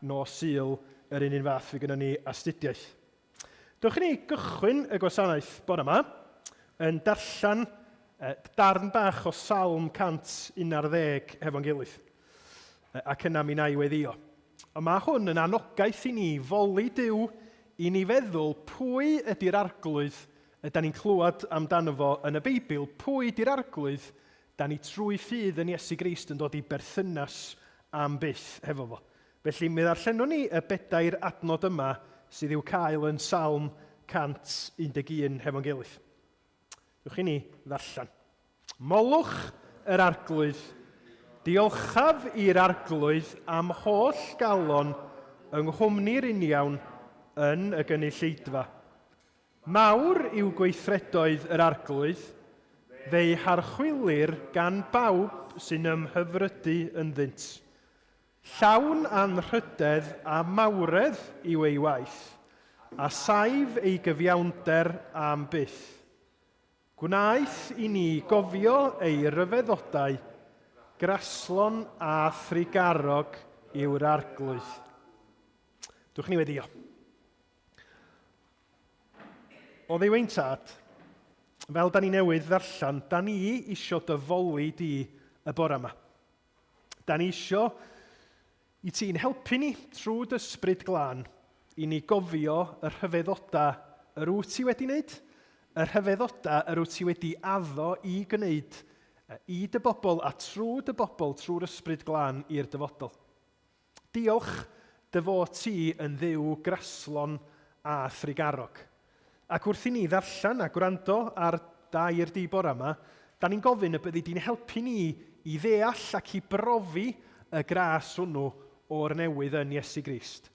nos Sul yr un fath fi gyda ni astudiaeth. Dewch i ni gychwyn y gwasanaeth bore yma yn darllen darn bach o Salm 111 hefo'n gilydd. Ac yna mi na i weddio. Ond mae hwn yn anogaeth i ni foli Duw i ni feddwl pwy ydy'r arglwydd ydyn ni'n clywed amdano fo yn y Beibl, pwy ydy'r arglwydd da ni trwy ffydd yn Iesu Grist yn dod i berthynas am byth hefo fo. Felly mi ddarllenwn ni y bedair adnod yma sydd i'w cael yn Salm 111 hefo'n gilydd. Dewch i ni ddarllen. Molwch yr arglwydd, diolchaf i'r arglwydd am holl galon yng nghwmni'r uniawn yn y gynulleidfa. Mawr yw gweithredoedd yr arglwydd, fe'i harchwilir gan bawb sy'n ymhyfrydu ynddynt. Llawn anrhydedd a mawredd yw ei waith, a saif ei gyfiawnder am byth. Gwnaeth i ni gofio ei ryfeddodau, graslon a thrigarog yw'r arglwydd. Dwch ni weddio. O ddiwyntad, fel da ni newydd ddarllen, da ni isio dyfoli di y bore yma. Da ni isio i ti'n helpu ni trwy dysbryd glân i ni gofio y rhyfeddodau yr wyt ti wedi wneud, y rhyfeddodau yr wyt ti wedi addo i gwneud i dy bobl a trwy dy bobl trwy'r ysbryd glân i'r dyfodol. Diolch dy fod ti yn dduw graslon a thrigarog. Ac wrth i ni ddarllen a gwrando ar dair di bore yma, da ni'n gofyn y byddi di'n helpu ni i ddeall ac i brofi y gras hwnnw o'r newydd yn Iesu Grist.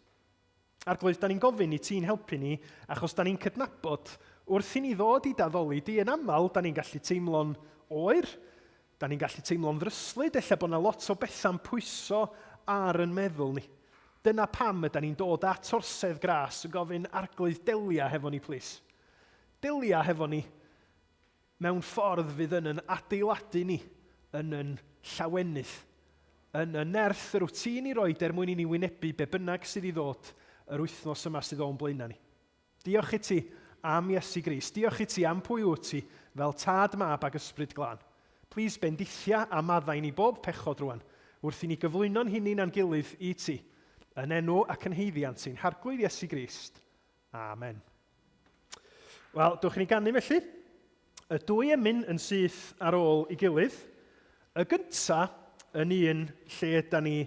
Arglwydd, da ni'n gofyn i ti'n helpu ni achos da ni'n cydnabod wrth i ni ddod i daddoli di yn aml, da ni'n gallu teimlo'n oer, da ni'n gallu teimlo'n ddryslyd, ella bod yna lot o betha'n pwyso ar yn meddwl ni. Dyna pam ydyn ni'n dod at orsedd gras yn gofyn arglwydd delia hefo ni, plis. Delia hefo ni mewn ffordd fydd yn adeiladu ni yn llawenydd, yn y nerth yr wyt ti'n ei roed mwyn i ni wynebu be bynnag sydd i ddod yr wythnos yma sydd o'n blaenau ni. Diolch i ti am Iesu Grist, diolch i ti am pwy wyt ti fel tad mab ag ysbryd glân. Plis bendithia a maddau ni bob pechod rwan, wrth i ni gyflwyno'n hunin a'n gilydd i ti, yn enw ac yn heiddiant sy'n harglwydd Iesu Grist. Amen. Wel, dwch ni ganu felly. Y dwy emyn yn syth ar ôl i gilydd. Y gyntaf yn un lle yda ni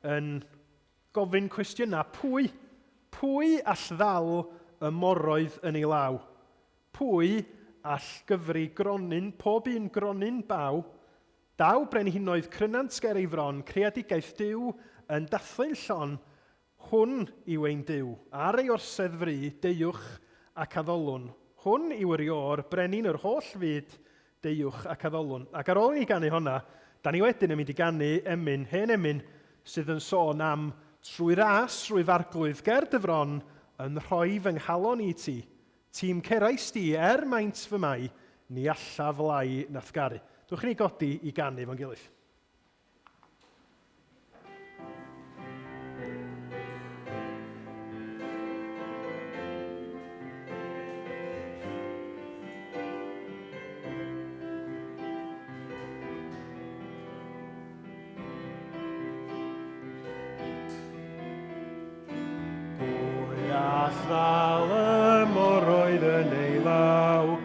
yn gofyn cwestiynau. Pwy all ddal y moroedd yn ei law? Pwy all gyfri gronyn, pob un gronyn baw, daw brenhinoedd crynant ger ei fron, creadigaeth Duw yn dathlu'n llon, hwn yw ein Duw, ar ei orsedd fri, deuwch ac addolwn. Hwn yw yr ior, brenin yr holl fyd, deuwch ac addolwn. Ac ar ôl i ganu honna, da ni wedyn yn mynd i ganu emyn, hen emyn, sydd yn sôn am trwy ras, trwy farglwydd ger dy fron, yn rhoi fy nghalon i ti. Tîm cerais di maint fy mai, ni allaf lai nathgaru. Dwch ni godi i ganu fo'n gilydd. Ddal y moroedd yn ei law,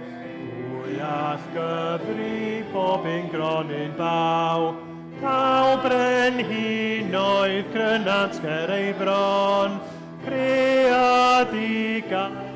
pwy all gyfri bob un gronyn baw, daw brenhinoedd crynant ger ei fron, creadigaeth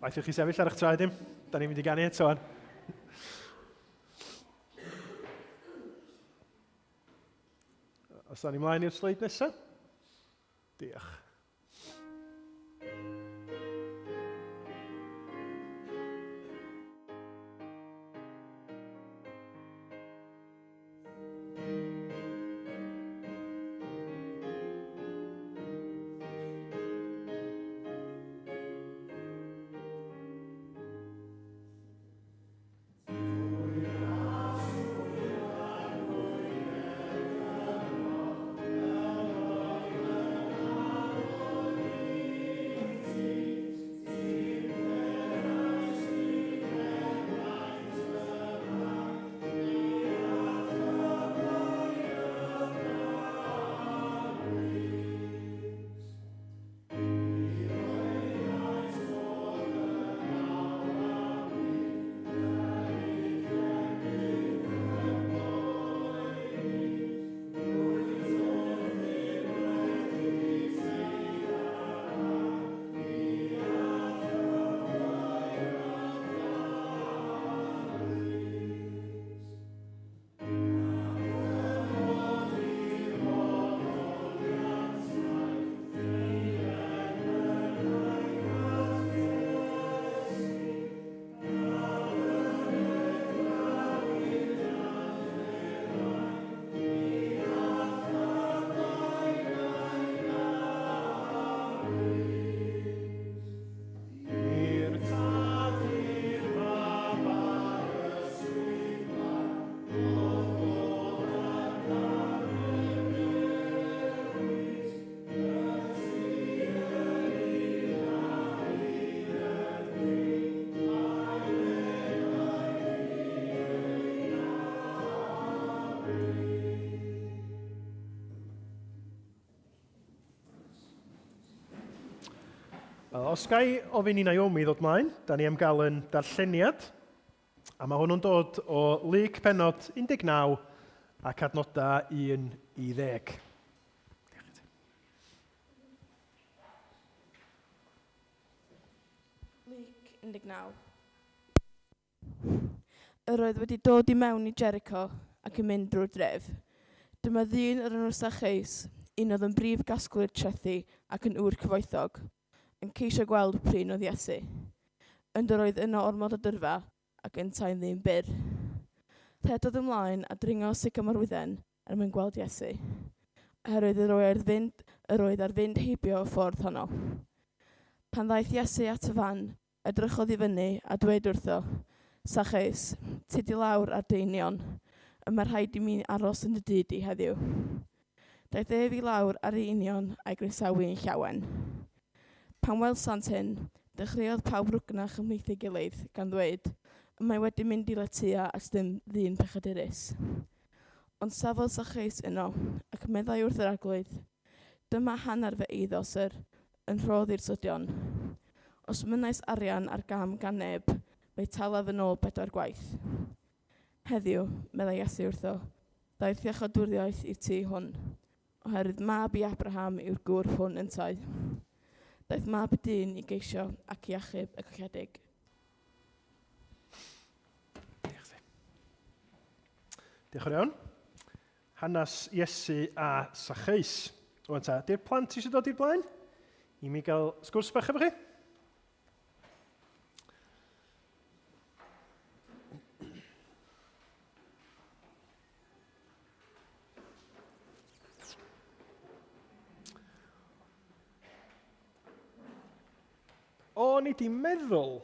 Waeth i chi sefyll ar eich traed dim. Da ni'n mynd i ganu eto wan. Os da ni mlaen i'r sleid nesaf. Diolch. Wel, os gai ofyn i Naomi ddod mlaen, da ni am gael yn darlleniad, a mae hwnnw'n dod o Lyc penod 19 ac adnodau 1 i 10. Lyc 19. Yr oedd wedi dod i mewn i Jericho ac yn mynd drwy'r dref. Dyma ddyn yr enw Sacheus, un oedd yn brif gasglwyr trethu ac yn ŵr cyfoethog, yn ceisio gweld prin oedd Iesu. Ynd yr oedd yno ormod o dyrfa ac yn tain ddyn byr. Rhedodd ymlaen a dringo sycam ar wydden er mwyn gweld Iesu. Oherwydd yr oedd ar fynd heibio y ffordd honno. Pan ddaeth Iesu at y fan, edrychodd i fyny a dweud wrtho, Sacheus, ti di lawr ar deinion, y mae rhaid i mi aros yn y dyd i heddiw. Daeth ef i lawr ar ei union a'i grisawu yn llawen. Pan welsant hyn, dechreuodd pawb rwgnach ymhlith ei gilydd gan ddweud, y mae wedi mynd i letia as dim ddyn pechadurus. Ond safodd Sacheus yno ac meddai wrth yr arglwydd, dyma hanner fy eiddosyr yn rhodd i'r sydion. Os mynnais arian ar gam gan neb, fe talaf yn ôl 4 gwaith. Heddiw, meddai Iesu wrtho, daeth iachadwriaeth i'r tŷ hwn, oherwydd mab i Abraham yw'r gŵr hwn yn tai. Daeth mab y dyn i geisio ac i achub y cychedig. Diolch yn iawn. Hanes Iesu a Sacheus. Rwan ta, di'r plant eisiau dod i'r blaen? I mi gael sgwrs bach efo chi? O'n i di meddwl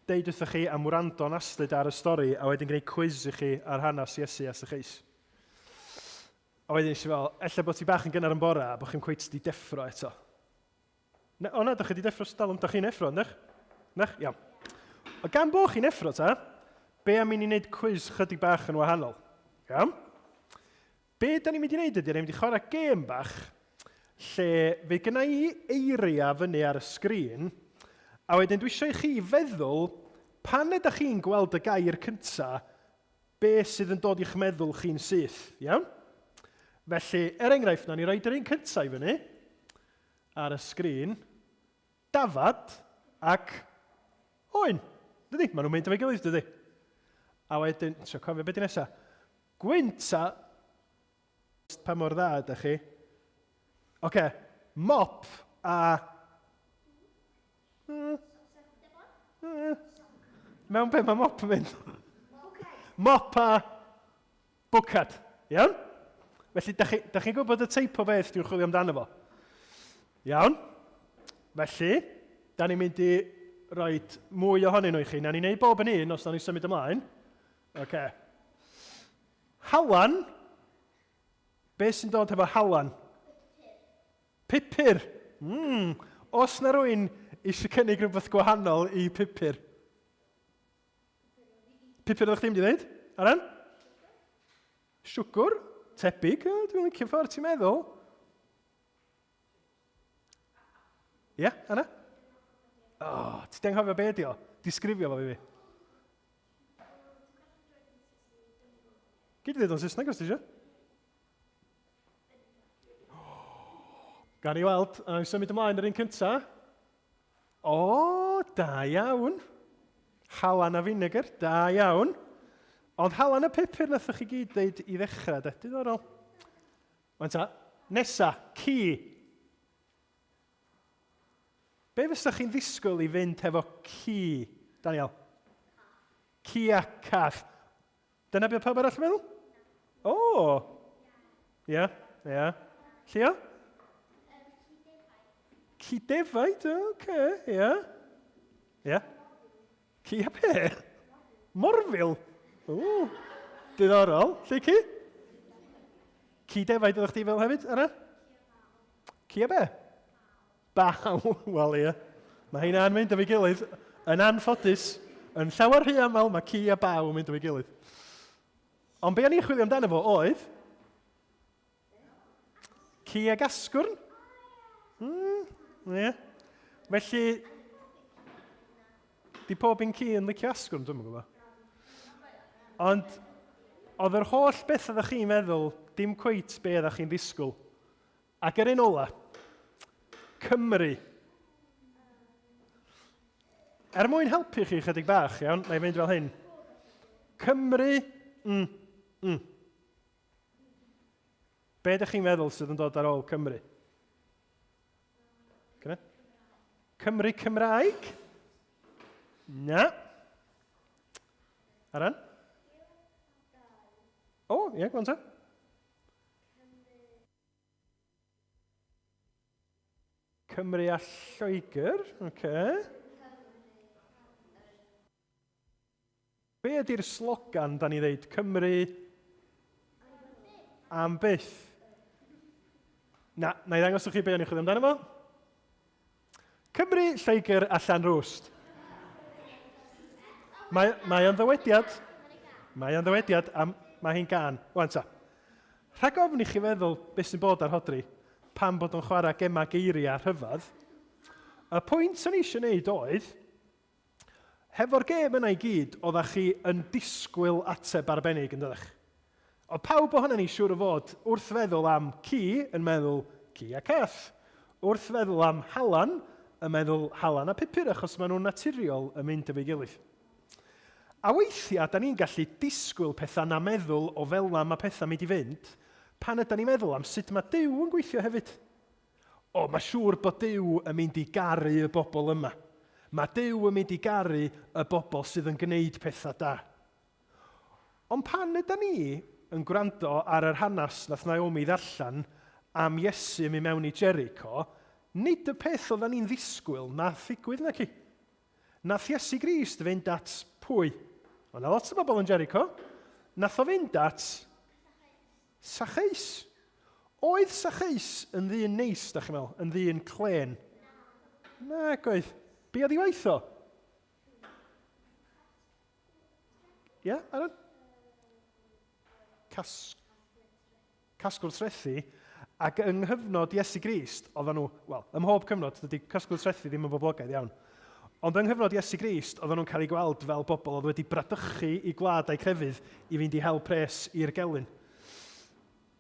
deud wrthych chi am wrando aslyd ar y stori a wedyn gwneud quiz i chi ar hanes Iesu a Sacheus. A wedyn eisiau fel, ella bod ti bach yn gynnar yn bora a bod chi'n cweith di deffro eto. O na, dach chi di deffro dal am dach chi'n effro, nech? Nech? Iawn. O gan bod chi'n effro ta, be am i ni wneud quiz chydig bach yn wahanol? Iawn? Be da ni'n mynd i wneud ydy, ni'n mynd i chwarae gêm bach lle fe gyna i eiria fyny ar y sgrin, a wedyn dwi eisiau i chi feddwl pan ydych chi'n gweld y gair cynta, be sydd yn dod i'ch meddwl chi'n syth, iawn? Felly, enghraifft, na ni roed yr un cynta i fyny ar y sgrin, dafad, Ac oen, dydy? Maen nhw'n mynd efo'i gilydd, dydy? A wedyn, so cofio beth di nesaf? Gwynta, pa mor dda ydych chi? Oce, mop a... Mewn be mae mop yn mynd? Mop a bwcad, iawn? Felly, da chi'n gwybod y teip o beth dwi'n chwilio amdano fo? Iawn? Felly, da ni'n mynd i roi mwy ohonyn nhw i chi. Na ni'n neud bob yn un os da ni'n symud ymlaen. Oce. Halan. Be sy'n dod efo halan? Pupur. Os na rwy'n eisiau cynnig rhywbeth gwahanol i pupur? Pupur ydych chi'n mynd i ddweud? Aran? Siwgr. Tebyg. Dwi'n licio ffordd ti'n meddwl. Ie, Anna? Ti deng hofio be di o? Disgrifio fo i fi. Gyd i ddweud o'n Saesneg os ti eisiau? Gan i weld, a ni'n symud ymlaen yr un cynta. Da iawn. Halan a vinegar, da iawn. Ond halan a pupur nathach chi gyd dweud i ddechrau, de, diddorol. Wan ta, nesa, ci. Be fysach chi'n ddisgwyl i fynd hefo ci, Daniel? Ci a cath. Dyna beth pawb arall yn meddwl? Ia. Llio? Ci defaid, oce, ia. Ci a be? Morfil? Diddorol. Lle ci? Ci defaid ydych chi fel hefyd, Anna? Ci a be? Baw. Wel, ia. Mae hynna'n mynd efo'i gilydd. Yn anffodus, yn llawer rhy aml, mae ci a baw yn mynd efo'i gilydd. Ond be o'n i'n chwilio amdano fo oedd? Ci a gasgwrn? Ie. Felly, di pob un ci yn licio asgwrn, dwi'n gwybod. Ond, oedd yr holl beth ydych chi'n meddwl, dim cweit be ydych chi'n ddisgwyl. Ac yr un ola, Cymru. Mwyn helpu chi chydig bach, iawn, na i fynd fel hyn. Cymru, Be ydych chi'n meddwl sydd yn dod ar ôl Cymru? Cymru Cymraeg? Na. Aran? Ie, gwan ta. Cymru a Lloegr, oce. Be ydy'r slogan da ni ddeud? Cymru am byth? Na i ddangos chi be o'n i chwilio amdano fo. Cymru, Lloegr a Llanrwst. Mae o'n ddywediad. A mae hi'n gan. Wan ta. Rhag ofn i chi feddwl beth sy'n bod ar Rhodri pam bod o'n chwarae gema geiriau a rhyfedd. Y pwynt o'n i eisiau gwneud oedd, hefo'r gem yna i gyd, oeddech chi yn disgwyl ateb arbennig yn dydych. Oedd pawb ohonan ni siŵr o fod wrth feddwl am ci yn meddwl ci a cath. Wrth feddwl am halan yn meddwl halan a pupur achos maen nhw'n naturiol yn mynd efo'i gilydd. A weithiau, da ni'n gallu disgwyl pethau na meddwl o fel na mae pethau mynd i fynd, pan ydyn ni'n meddwl am sut mae Duw yn gweithio hefyd. Mae siŵr bod Duw yn mynd i garu y bobl yma. Mae Duw yn mynd i garu y bobl sydd yn gwneud pethau da. Ond pan ydyn ni yn gwrando ar yr hanes nath Naomi ddarllen am Iesu yn mynd mewn i Jericho, nid y peth oedden ni'n ddisgwyl nath ddigwydd na ci. Nath Iesu Grist fynd at pwy? Ond na lot o bobl yn Jericho. Nath o fynd at Sacheis. Oedd Sacheis yn ddyn neis, da chi'n meddwl? Yn ddyn clen? Na, goedd. Be oedd ei waith o? Ie, Aran? Casgwr trethu. Ac yng nghyfnod Iesu Grist, oedden nhw, ym mhob cyfnod, dydy casgwr trethu ddim yn boblogaidd iawn. Ond yng nghyfnod Iesu Grist, oedden nhw'n cael ei gweld fel bobl oedd wedi bradychu i gwlad a'i crefydd i fynd i hel pres i'r gelyn.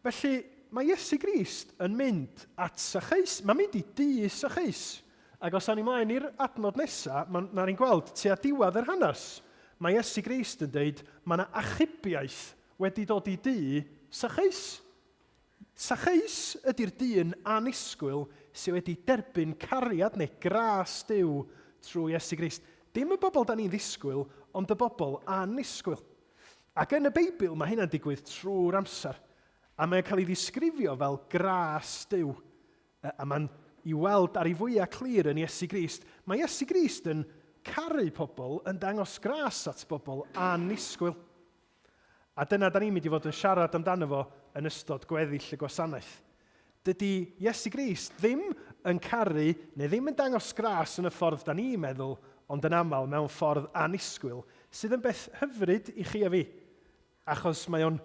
Felly, mae Iesu Grist yn mynd at Sacheis. Mae'n mynd i dŷ Sacheis. Ac os awn ni mlaen i'r adnod nesaf, na ni'n gweld tua diwedd yr hanes, mae Iesu Grist yn dweud, mae yna achubiaeth wedi dod i dŷ Sycheis. Sycheis ydy'r dyn annisgwyl sydd wedi derbyn cariad neu gras Duw trwy Iesu Grist. Dim y bobl da ni'n ddisgwyl, ond y bobl annisgwyl. Ac yn y Beibl mae hynna'n digwydd trwy'r amser. A mae'n cael ei ddisgrifio fel gras Duw. A mae'n i weld ar ei fwyaf clir yn Iesu Grist. Mae Iesu Grist yn caru pobl, yn dangos gras at bobl annisgwyl. A dyna da ni'n mynd i fod yn siarad amdano fo yn ystod gweddill y gwasanaeth. Dydy Iesu Grist ddim yn caru neu ddim yn dangos gras yn y ffordd da ni'n meddwl, ond yn aml mewn ffordd annisgwyl, sydd yn beth hyfryd i chi a fi. Achos mae o'n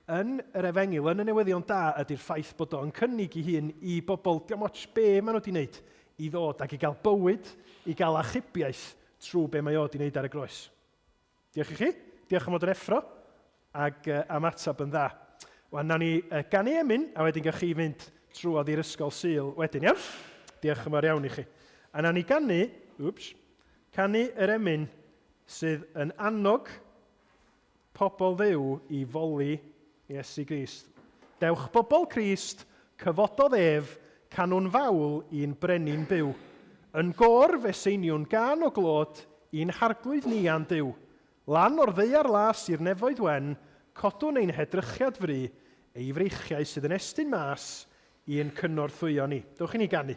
yn yr Efengil, yn y newyddion da, ydy'r ffaith bod o'n cynnig ei hun i bobl, diolch ots be maen nhw wedi wneud, i ddod ac i gael bywyd, i gael achubiaeth trwy be mae o wedi wneud ar y groes. Diolch i chi, diolch am fod yn effro, ac am atab yn dda. Wan, nawn ni ganu emyn, a wedyn gach chi fynd trwodd i'r ysgol Sul wedyn, iawn? Diolch yn fawr iawn i chi. A nawn ni canu yr emyn sydd yn annog pobl ddew i foli Iesu Grist. Dewch bobl Crist, cyfododd ef, canwn fawl i'n brenin byw. Yn gor feseiniwn gan o glod, i'n harglwydd ni a'n Duw. Lan o'r ddeiar las i'r nefoedd wen, codwn ein hedrychiad fri, ei freichiau sydd yn estyn mas i'n cynorthwyo ni. Dewch i ni ganu.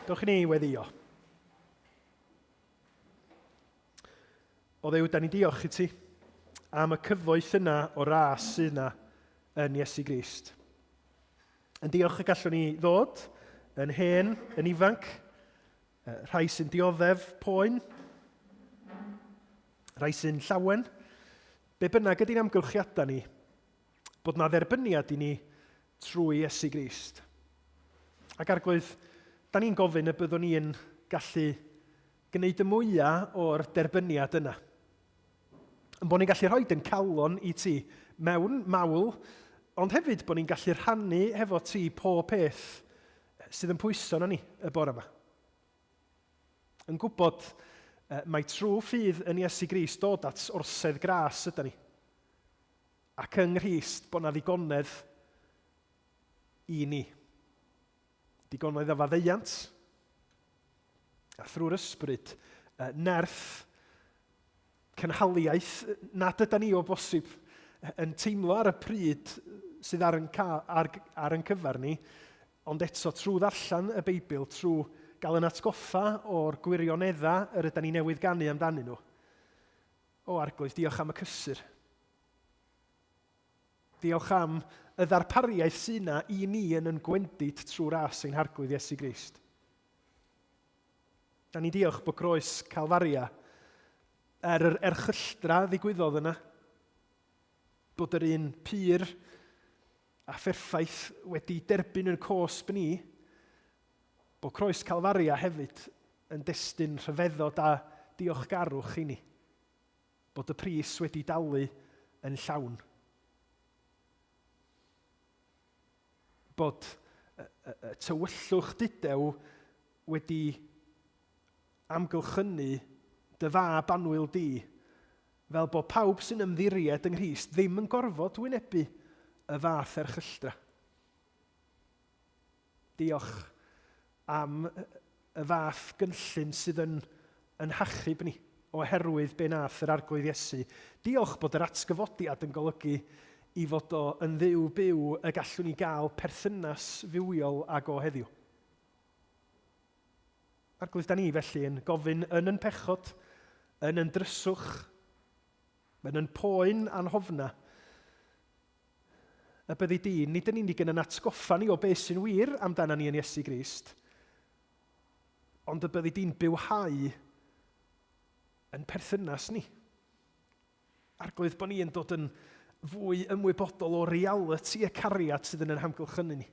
Dewch i ni weddio. O Dduw, da ni diolch i ti am y cyfoeth yna o ras yna yn Iesu Grist. Yn diolch y gallwn ni ddod yn hen, yn ifanc, rhai sy'n dioddef poen, rhai sy'n llawen, be bynnag ydy'n amgylchiadau ni, bod na dderbyniad i ni trwy Iesu Grist. Ac arglwydd, da ni'n gofyn y byddwn ni'n gallu gwneud y mwyaf o'r derbyniad yna. Yn bod ni'n gallu rhoi yn calon i ti mewn mawl, ond hefyd bod ni'n gallu rhannu hefo ti pob peth sydd yn pwyso na ni y bore yma. Yn gwybod mae trwy ffydd yn Iesu Grist dod at orsedd gras yda ni. Ac yng Nghrist bod na ddigonedd i ni. Digonedd o faddeuant, a thrwy'r ysbryd, nerth, cynhaliaeth, nad yda ni o bosib yn teimlo ar y pryd sydd ar yn cyfar ni, ond eto trwy ddarllen y Beibl, trwy gael yn atgoffa o'r gwirioneddau yr ydyn ni newydd ganu amdanyn nhw. O arglwydd, diolch am y cysur. Diolch am y ddarpariaeth sy'n yna i ni yn gwendid trwy ras ein harglwydd Iesu Grist. Da ni diolch bod groes Calfaria yr erchylltra ddigwyddodd yna, bod yr un pyr a pherffaith wedi derbyn yn cosb ni, bod croes Calfaria hefyd yn destun rhyfeddod a diolchgarwch i ni, bod y pris wedi dalu yn llawn. Bod y tywyllwch didew wedi amgylchynu dy fab annwyl di, fel bod pawb sy'n ymddiried yng Nghrist ddim yn gorfod wynebu y fath erchylltra. Diolch am y fath gynllun sydd yn hachub ni oherwydd be nath yr arglwydd Iesu. Diolch bod yr atgyfodiad yn golygu i fod o yn dduw byw y gallwn ni gael perthynas fywiol ag o heddiw. Arglwydd, da ni felly yn gofyn yn pechod, yn dryswch, yn poen anhofna, y byddi di, nid yn unig yn atgoffa ni o beth sy'n wir amdana ni yn Iesu Grist, ond y byddi di'n bywhau yn perthynas ni. Arglwydd bod ni'n dod yn fwy ymwybodol o reality y cariad sydd yn hamgylchynu ni.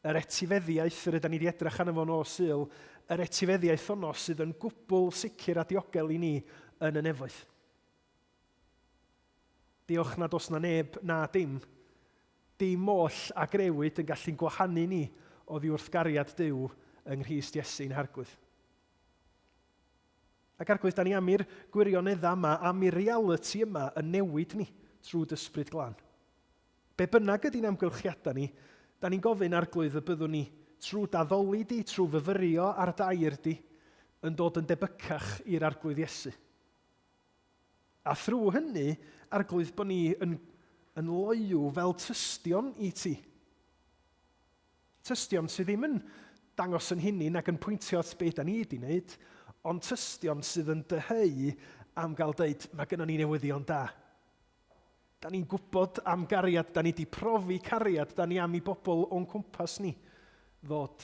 Yr etifeddiaeth yr ydyn ni wedi edrych arno fo'n o syl, yr etifeddiaeth honno sydd yn gwbl sicr a diogel i ni yn y nefoedd. Diolch nad os na neb na dim oll a grewyd yn gallu'n gwahanu ni o ddiwrthgariad Duw yng Nghrist Iesu'n harglwydd. Ac arglwydd, da ni am i'r gwirioneddau yma, am i'r reality yma yn newid ni trwy dysbryd glân. Be bynnag ydy'n amgylchiadau ni, da ni'n gofyn arglwydd y byddwn ni trwy daddoli di, trwy fyfyrio ar dair di, yn dod yn debycach i'r arglwydd Iesu. A thrwy hynny, arglwydd bod ni yn loiw fel tystion i ti. Tystion sydd ddim yn dangos yn hunin ac yn pwyntio at beth da ni wedi wneud, ond tystion sydd yn dyheu am gael deud, mae gennym ni newyddion da. Da ni'n gwybod am gariad, da ni wedi profi cariad, da ni am i bobl o'n cwmpas ni ddod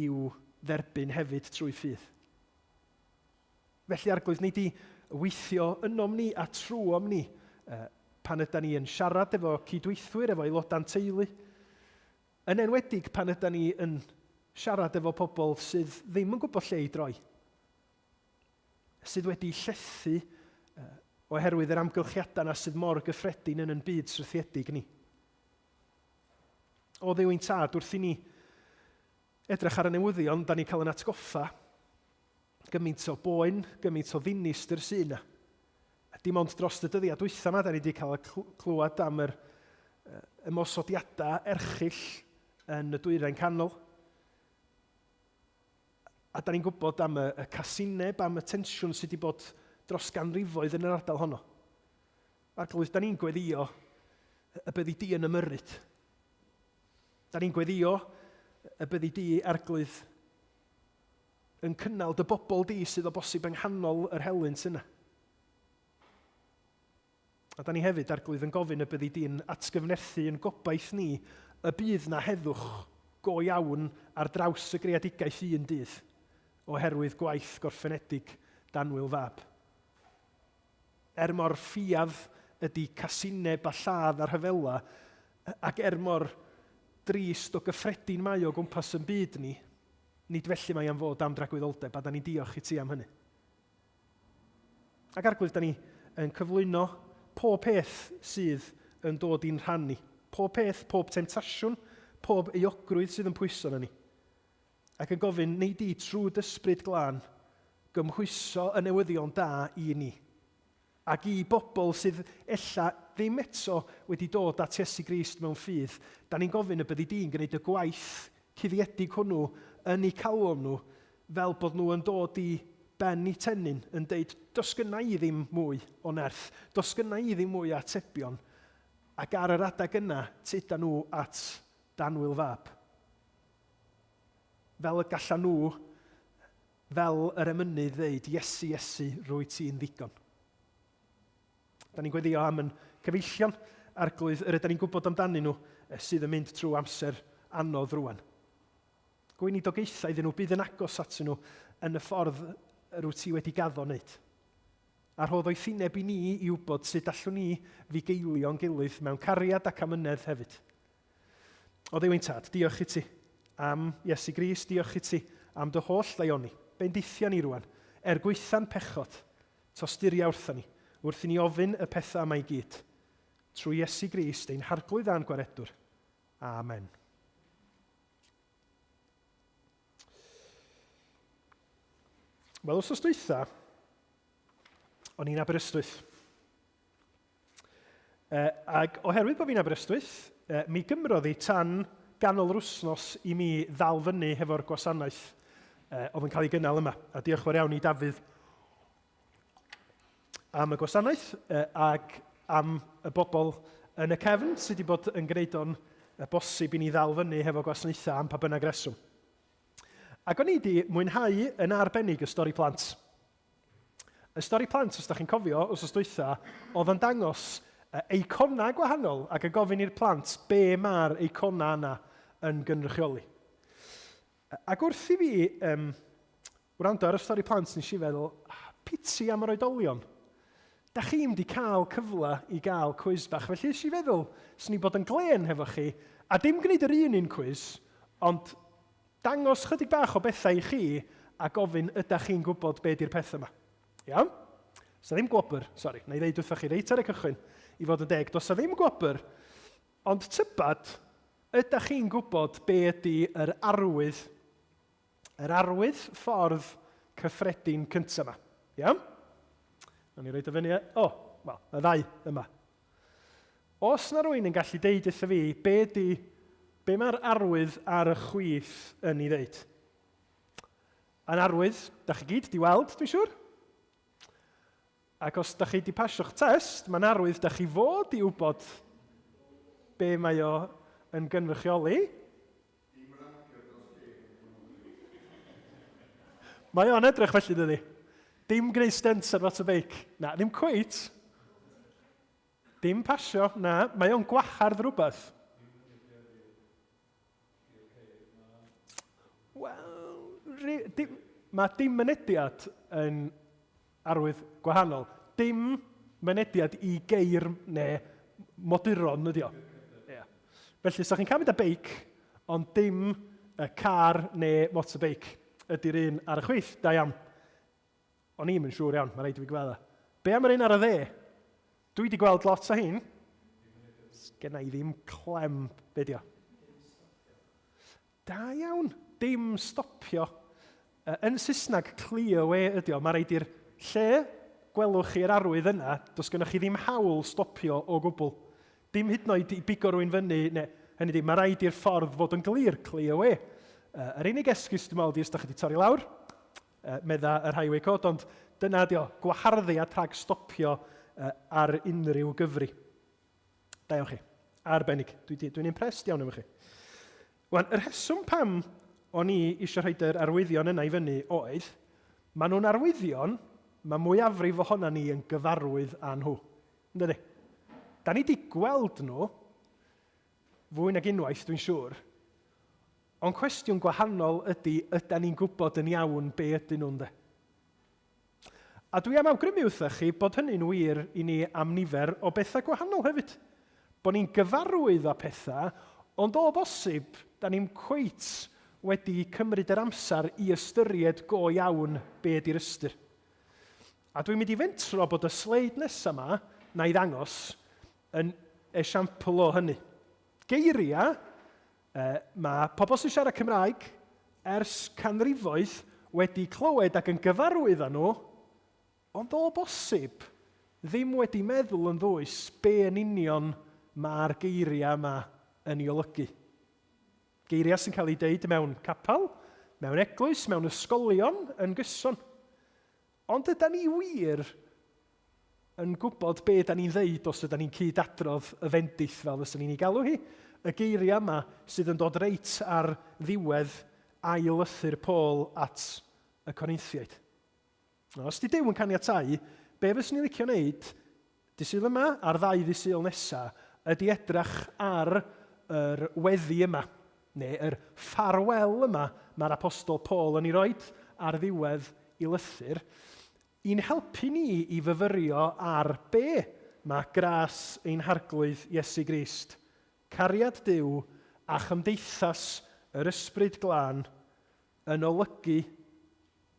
i'w dderbyn hefyd trwy ffydd. Felly arglwydd, ni wedi weithio ynom ni a trwom ni pan ydyn ni yn siarad efo cydweithwyr, efo aelodau'n teulu. Yn enwedig pan ydyn ni yn siarad efo pobl sydd ddim yn gwybod lle i droi. Sydd wedi llethu oherwydd yr amgylchiadau na sydd mor gyffredin yn byd syrthiedig ni. O Dduw ein tad, wrth i ni edrych ar y newyddion, da ni cael yn atgoffa gymaint o boen, gymaint o ddinistr sy'n yna. Dim ond dros y dyddiad dwytha yma, da ni wedi cael clywed am yr ymosodiadau erchyll yn y Dwyrain Canol. A da ni'n gwybod am y casineb, am y tensiwn sydd wedi bod dros ganrifoedd yn yr ardal honno. Arglwydd, da ni'n gweddio y byddi di yn ymyrryd. Da ni'n gweddio y byddi di arglwydd yn cynnal dy bobl di sydd o bosib yng nghanol yr helynt yna. A da ni hefyd arglwydd yn gofyn y byddi di'n atgyfnerthu yn gobaith ni y bydd na heddwch go iawn ar draws y greadigaeth un dydd oherwydd gwaith gorffenedig Danwyl fab. Mor ffiaf ydy casineb a lladd a'r hyfela ac mor drist o gyffredin mae o gwmpas yn byd ni, nid felly mae am fod am dragwyddoldeb a da ni'n diolch i ti am hynny. Ac arglwydd da ni yn cyflwyno pob peth sydd yn dod i'n rhannu. Pob peth, pob temtasiwn, pob euogrwydd sydd yn pwyso na ni. Ac yn gofyn, neu di trwy dysbryd glân, gymhwyso y newyddion da i ni. Ac i bobl sydd ella ddim eto wedi dod at Iesu Grist mewn ffydd, da ni'n gofyn y byddi di'n gwneud y gwaith cuddiedig hwnnw yn eu calon nhw, fel bod nhw yn dod i ben i tenyn yn deud, dos gynna i ddim mwy o nerth, dos gynna i ddim mwy atebion, ac ar yr adag yna, tyda nhw at Danwyl fab. Fel y gallan nhw, fel yr emynydd ddeud, Iesu, Iesu, rwy ti'n ddigon. Da ni'n gweddio am yn cyfeillion arglwydd yr ydyn ni'n gwybod amdanyn nhw sydd yn mynd trwy amser anodd rwan. Gwyn i dogaethau iddyn nhw bydd yn agos atyn nhw yn y ffordd rwy ti wedi gaddo wneud. A rhodd o'i thineb i ni i wybod sut allwn ni fugeilio'n gilydd mewn cariad ac amynedd hefyd. O Dduw ein Tad, diolch i ti am Iesu Grist, diolch i ti am dy holl ddaioni. Bendithia ni rwan, gweitha'n pechod, tosturia wrthyn ni, wrth i ni ofyn y pethau yma i gyd. Trwy Iesu Grist, ein harglwydd a'n gwaredwr. Amen. Wel, os dwytha, o'n i'n Aberystwyth. Ac oherwydd bod fi'n Aberystwyth, mi gymrodd i tan ganol yr wsnos i mi ddal fyny hefo'r gwasanaeth oedd yn cael ei gynnal yma. A diolch fawr iawn i Dafydd am y gwasanaeth ac am y bobl yn y cefn sydd wedi bod yn gwneud o'n bosib i ni ddal fyny hefo gwasanaethau am pa bynnag reswm. Ac o'n i wedi mwynhau yn arbennig y stori plant. Y stori plant, os da chi'n cofio, os dwytha, oedd yn dangos eicona gwahanol ac yn gofyn i'r plant be mae'r eicona yna yn gynrychioli. Ac wrth i fi wrando ar y stori plant, nes i feddwl, piti am yr oedolion. Da chi'n wedi cael cyfle i gael cwis bach, felly nes i feddwl, sy'n ni bod yn glen hefo chi, a dim gwneud yr un cwis, ond dangos chydig bach o bethau i chi a gofyn ydych chi'n gwybod be di'r peth yma. Iawn? Does ddim gwobr, sori, na i ddeud wrthych chi reit ar y cychwyn, i fod yn deg, does ddim gwobr, ond tybad, ydych chi'n gwybod be ydy yr arwydd ffordd cyffredin cyntaf yma. Iawn? Nawn ni roed y fyny, wel, y ddau yma. Os na rwy'n yn gallu deud wrtho fi, be mae'r arwydd ar y chwith yn ei ddeud? Yn arwydd, da chi gyd di weld, dwi'n siŵr? Ac os da chi di pasio'ch test, mae'n arwydd da chi fod i wybod be mae o yn gynrychioli. Mae o'n edrych felly, dydi? Dim gwneud stunts ar fot y beic. Na, ddim cweit. Dim pasio, na. Mae o'n gwahardd rhywbeth. Wel, mae dim mynediad yn arwydd gwahanol. Dim mynediad i geir neu moduron ydi o. Yeah. Felly, os chi'n cymryd y beic, ond dim y car neu motorbeic ydy'r un ar y chwith. Da iawn. O'n i'm yn siŵr iawn, mae'n rhaid i fi gweld. Be am yr un ar y dde? Dwi wedi gweld lot o hyn. Genna i ddim clem be di o. Da iawn. Dim stopio. Yn Saesneg, clear way ydi o. Mae'n rhaid i'r lle gwelwch chi'r arwydd yna, does gennych chi ddim hawl stopio o gwbl. Dim hyd yn oed i bigo rwy'n fyny, hynny di, mae rhaid i'r ffordd fod yn glir, clear way. Yr unig esgus dwi'n meddwl di ys da chi wedi torri lawr, medda yr highway code, ond dyna di o, gwaharddiad rhag stopio ar unrhyw gyfri. Da iawn chi, arbennig. Dwi'n impressed iawn efo chi. Wan, yr rheswm pam o'n i eisiau rhaid yr arwyddion yna i fyny oedd, maen nhw'n arwyddion, mae mwyafrif ohono ni yn gyfarwydd â nhw. Ynddi? Da ni wedi gweld nhw, fwy nag unwaith dwi'n siŵr, ond cwestiwn gwahanol ydy, ydyn ni'n gwybod yn iawn be ydyn nhw'n de? A dwi am awgrymu wrthych chi bod hynny'n wir i ni am nifer o bethau gwahanol hefyd. Bod ni'n gyfarwydd â pethau, ond o bosib, da ni'n cweit wedi cymryd yr amser i ystyried go iawn be ydy'r ystyr. A dwi'n mynd i fentro bod y sleid nesaf yma na i ddangos yn esiampl o hynny. Geiriau, mae pobl sy'n siarad Cymraeg ers canrifoedd wedi clywed ac yn gyfarwydd â nhw, ond o bosib ddim wedi meddwl yn ddwys be yn union mae'r geiriau yma yn ei olygu. Geiriau sy'n cael ei deud mewn capel, mewn eglwys, mewn ysgolion, yn gyson. Ond ydyn ni wir yn gwybod be ydyn ni'n ddeud os ydyn ni'n cydadrodd y fendith fel fysyn ni'n ei galw hi, y geiriau yma sydd yn dod reit ar ddiwedd ailythyr Paul at y Corinthiaid. Os di Duw yn caniatáu, be fysyn ni'n licio wneud, disyl yma a'r 2 ddisyl nesaf, ydy edrych ar yr weddi yma, neu yr ffarwel yma mae'r apostol Paul yn ei roed ar ddiwedd i lythyr, i'n helpu ni i fyfyrio ar be mae gras ein harglwydd Iesu Grist, cariad Duw a chymdeithas yr Ysbryd Glân yn olygu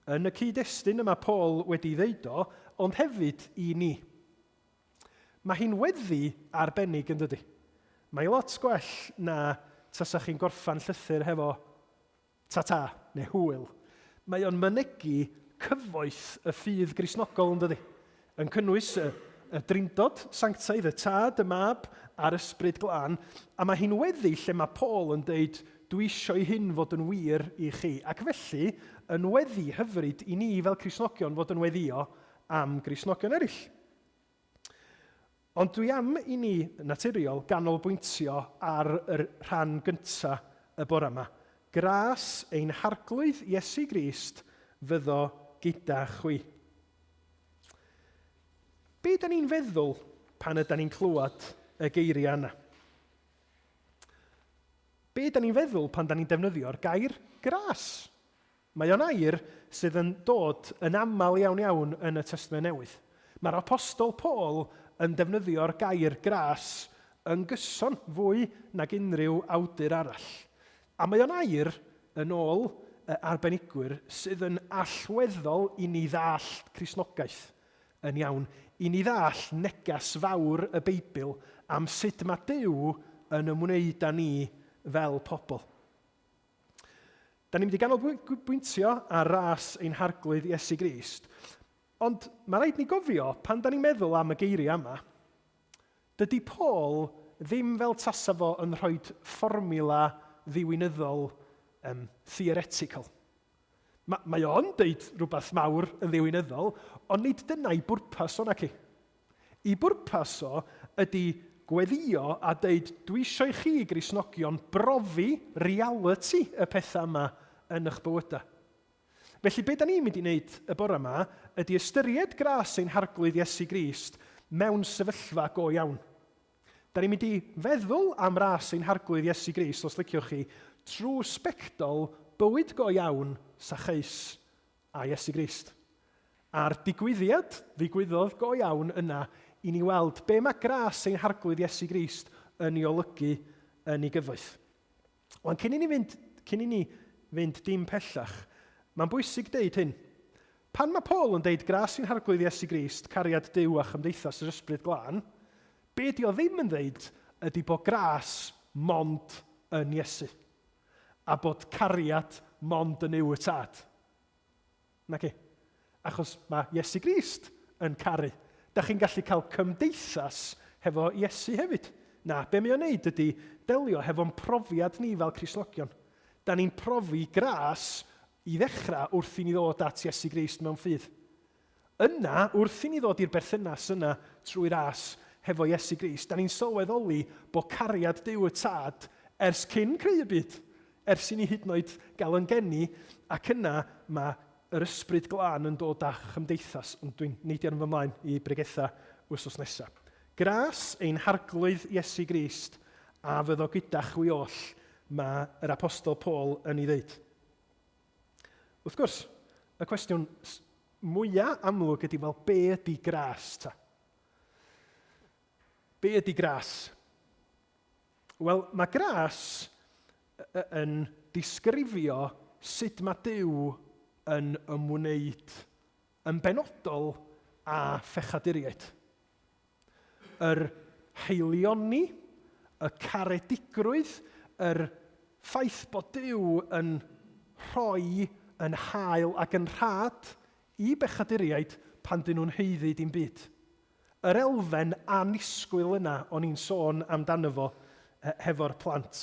yn y cyd-destun yma Paul wedi ddeud o, ond hefyd i ni. Mae hi'n weddi arbennig yn dydi. Mae lot gwell na tasach chi'n gorffan llythyr hefo tata neu hwyl. Mae o'n mynegu cyfoeth y ffydd Gristnogol yn dydi. Yn cynnwys y drindod, sanctaidd, y tad, y mab a'r Ysbryd Glân, a mae hi'n weddi lle mae Paul yn deud, dwi isio i hyn fod yn wir i chi. Ac felly, yn weddi hyfryd i ni fel Cristnogion fod yn weddio am Gristnogion eraill. Ond dwi am i ni, naturiol, ganolbwyntio ar y rhan gyntaf y bore yma. Gras ein harglwydd Iesu Grist fyddo gyda chwi. Be da ni'n feddwl pan ydyn ni'n clywed y geiriau yna? Be da ni'n feddwl pan da ni'n defnyddio'r gair gras? Mae o'n air sydd yn dod yn aml iawn yn y Testament Newydd. Mae'r apostol Paul yn defnyddio'r gair gras yn gyson fwy nag unrhyw awdur arall. A mae o'n air yn ôl arbenigwyr sydd yn allweddol i ni ddall Cristnogaeth yn iawn, i ni ddall negas fawr y Beibl am sut mae Duw yn ymwneud â ni fel pobl. Da ni'n mynd i ganolbwyntio ar ras ein harglwydd Iesu Grist, ond mae rhaid ni gofio, pan da ni'n meddwl am y geiriau yma, dydy Paul ddim fel tasa fo yn rhoi fformula ddiwinyddol theoretical. Mae o'n deud rhywbeth mawr yn ddiwinyddol, ond nid dyna'i bwrpas o'na ci. I bwrpas o ydy gweddio a deud, dwi eisiau i chi, Gristnogion, brofi reality y pethau yma yn eich bywydau. Felly, be da ni'n mynd i wneud y bore yma ydy ystyried gras ein harglwydd Iesu Grist mewn sefyllfa go iawn. Da ni'n mynd i feddwl am ras ein harglwydd Iesu Grist, os liciwch chi, trwy sbectol bywyd go iawn sachais a Iesu Grist. A'r ddigwyddodd go iawn yna i ni weld be mae gras ein harglwydd Iesu Grist yn ei olygu yn ei gyfoeth. Ond cyn i ni fynd dim pellach, mae'n bwysig deud hyn. Pan mae Paul yn deud gras ein harglwydd Iesu Grist, cariad Duw a chymdeithas yr Ysbryd Glân, be di o ddim yn deud ydy bod gras mond yn Iesu, a bod cariad mond yn yw y tad. Naci? Achos mae Iesu Grist yn caru. Da chi'n gallu cael cymdeithas hefo Iesu hefyd. Na, be mae o'n neud ydy delio hefo'n profiad ni fel Cristnogion. Da ni'n profi gras i ddechrau wrth i ni ddod at Iesu Grist mewn ffydd. Yna, wrth i ni ddod i'r berthynas yna trwy ras hefo Iesu Grist, da ni'n sylweddoli bod cariad Duw y tad ers cyn creu y byd, ers i ni hyd yn oed gael yn geni, ac yna mae yr ysbryd glân yn dod â chymdeithas, ond dwi'n neidio yn fy mlaen i bregethau wythnos nesaf. Gras ein harglwydd Iesu Grist a fyddo gyda chwi oll, mae yr apostol Paul yn ei ddeud. Wrth gwrs, y cwestiwn mwyaf amlwg ydy, wel, be ydy gras ta? Be ydy gras? Wel, mae gras yn disgrifio sut mae Duw yn ymwneud yn benodol a phechaduriaid. Yr heilioni, y caredigrwydd, yr ffaith bod Duw yn rhoi, yn hael ac yn rhad i bechaduriaid pan dyn nhw'n heiddi dim byd. Yr elfen anisgwyl yna o'n i'n sôn amdano fo hefo'r plant.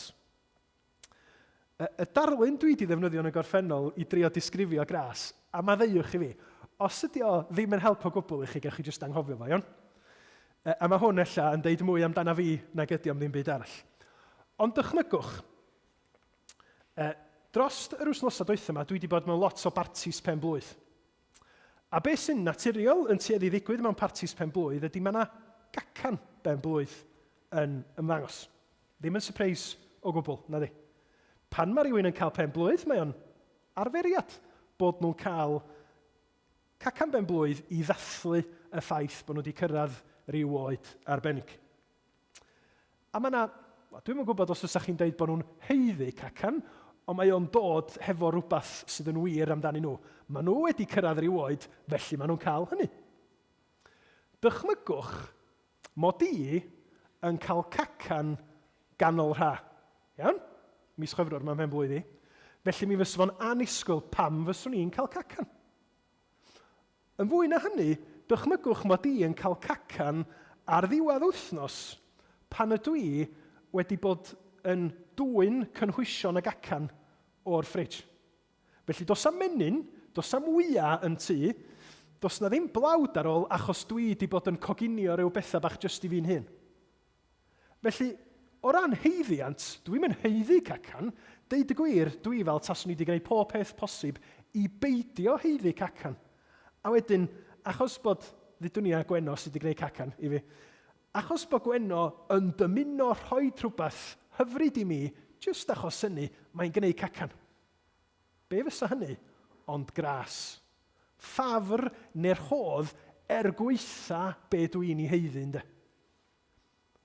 Y darlun dwi wedi ddefnyddio yn y gorffennol i drio disgrifio gras, a maddeuwch i fi, os ydy o ddim yn help o gwbl i chi, gewch chi jyst anghofio fo, iawn? A mae hwn ella yn deud mwy amdana fi nag ydy am ddim byd arall. Ond dychmygwch, dros yr wythnosau dwytha yma, dwi wedi bod mewn lot o bartis pen-blwydd. A beth sy'n naturiol yn tueddu ddigwydd mewn partis pen-blwydd ydy mae yna gacan ben-blwydd yn ymddangos. Ddim yn surprise o gwbl, na di. Pan mae rhywun yn cael pen-blwydd, mae o'n arferiad bod nhw'n cael cacan ben-blwydd i ddathlu y ffaith bod nhw wedi cyrraedd rhyw oed arbennig. A mae yna, dwi'n yn gwybod os ydych chi'n dweud bod nhw'n heiddi cacan, ond mae o'n dod hefo rhywbeth sydd yn wir amdanyn nhw. Mae nhw wedi cyrraedd rhyw oed, felly mae nhw'n cael hynny. Dychmygwch mod i yn cael cacan ganol rha. Iawn? Mis Chwefror, mae'n pen-blwydd i. Felly mi fysa fo'n anisgwyl pam fyswn i'n cael cacan. Yn fwy na hynny, dychmygwch mod i yn cael cacan ar ddiwedd wythnos pan ydw i wedi bod yn dwyn cynhwysion y gacan o'r ffridge. Felly dos am menyn, dos am wyau yn tŷ, dos na ddim blawd ar ôl achos dwi wedi bod yn coginio rhyw bethau bach just i fi'n hyn. Felly, o ran heiddiant, dwi'n mynd heiddi cacan, deud y gwir, dwi fel taswn i wedi gwneud pob peth posib i beidio heiddi cacan. A wedyn, achos bod, ddydwn ni a Gweno sydd wedi gwneud cacan i fi, achos bod Gweno yn dymuno rhoi rhywbeth hyfryd i mi, just achos hynny, mae'n gwneud cacan. Be fysa hynny? Ond gras. Ffafr neu'r hodd gweitha be dwi'n ei heiddi, ynde.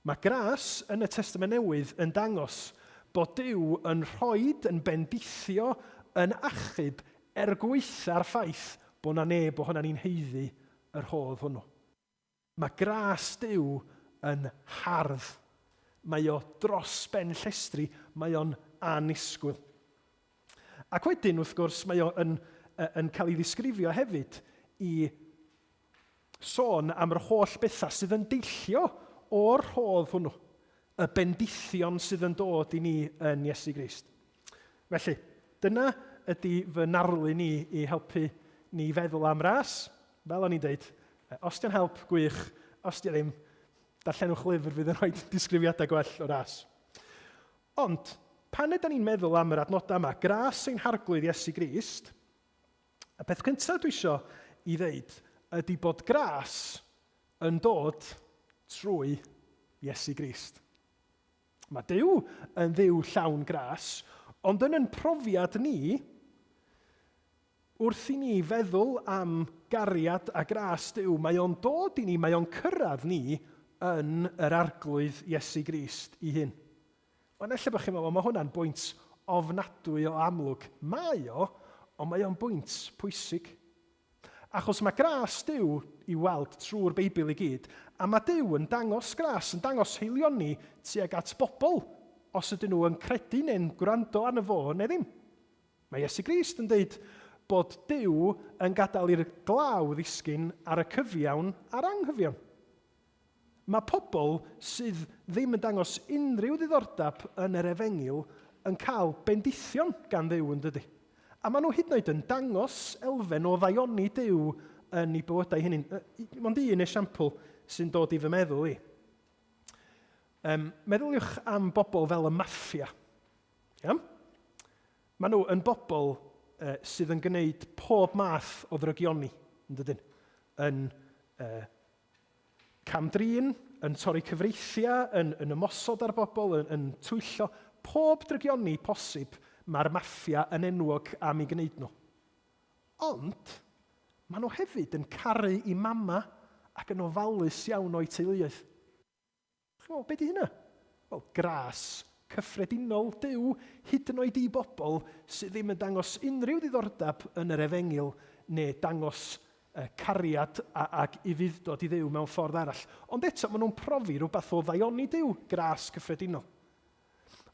Mae gras yn y Testament Newydd yn dangos bod Duw yn rhoid, yn bendithio, yn achub gweitha'r ffaith bod na neb o hwnna'n ni'n heiddi yr hodd hwnnw. Mae gras Duw yn hardd. Mae o dros ben llestri, mae o'n anisgwyl. Ac wedyn, wrth gwrs, mae o yn cael ei ddisgrifio hefyd i sôn am yr holl bethau sydd yn deillio o'r rhodd hwnnw, y bendithion sydd yn dod i ni yn Iesu Grist. Felly, dyna ydy fy narlu ni i helpu ni feddwl am ras. Fel o'n i'n deud, os di'n help, gwych, os di ddim, darllenwch lyfr fydd yn rhoi disgrifiadau gwell o ras. Ond, pan ydyn ni'n meddwl am yr adnodau yma, gras ein harglwydd Iesu Grist, y peth cyntaf dwi isio i ddeud ydy bod gras yn dod trwy Iesu Grist. Mae Duw yn dduw llawn gras, ond yn profiad ni, wrth i ni feddwl am gariad a gras Duw, mae o'n dod i ni, mae o'n cyrraedd ni yn yr arglwydd Iesu Grist i hyn. Ond ella bych chi'n meddwl, mae hwnna'n bwynt ofnadwy o amlwg. Mae o, ond mae o'n bwynt pwysig. Achos mae gras Duw i weld trwy'r Beibl i gyd, a mae Duw yn dangos gras, yn dangos heilioni tuag at bobl, os ydyn nhw yn credu neu'n gwrando arno fo neu ddim. Mae Iesu Grist yn deud bod Duw yn gadael i'r glaw ddisgyn ar y cyfiawn a'r anghyfiawn. Mae pobl sydd ddim yn dangos unrhyw ddiddordeb yn yr efengil yn cael bendithion gan Dduw yn dydy. A maen nhw hyd yn oed yn dangos elfen o ddaioni Duw yn ei bywydau hynny. Mae'n un esiampl sy'n dod i fy meddwl i. Meddyliwch am bobl fel y maffia. Iawn? Maen nhw yn bobl sydd yn gwneud pob math o ddygyoni, yn dydyn. Yn camdrin, yn torri cyfreithiau, yn ymosod ar bobl, yn twyllo. Pob drygioni posib mae'r maffia yn enwog am ei gwneud nhw. Ond, maen nhw hefyd yn caru i mama ac yn ofalus iawn o'i teuluoedd. Chymod, be di hynna? Wel, gras cyffredinol Duw hyd yn oed i bobl sydd ddim yn dangos unrhyw ddiddordeb yn yr efengil neu dangos cariad ac ufuddod i Dduw mewn ffordd arall. Ond eto, maen nhw'n profi rhywbeth o ddaioni Duw, gras cyffredinol.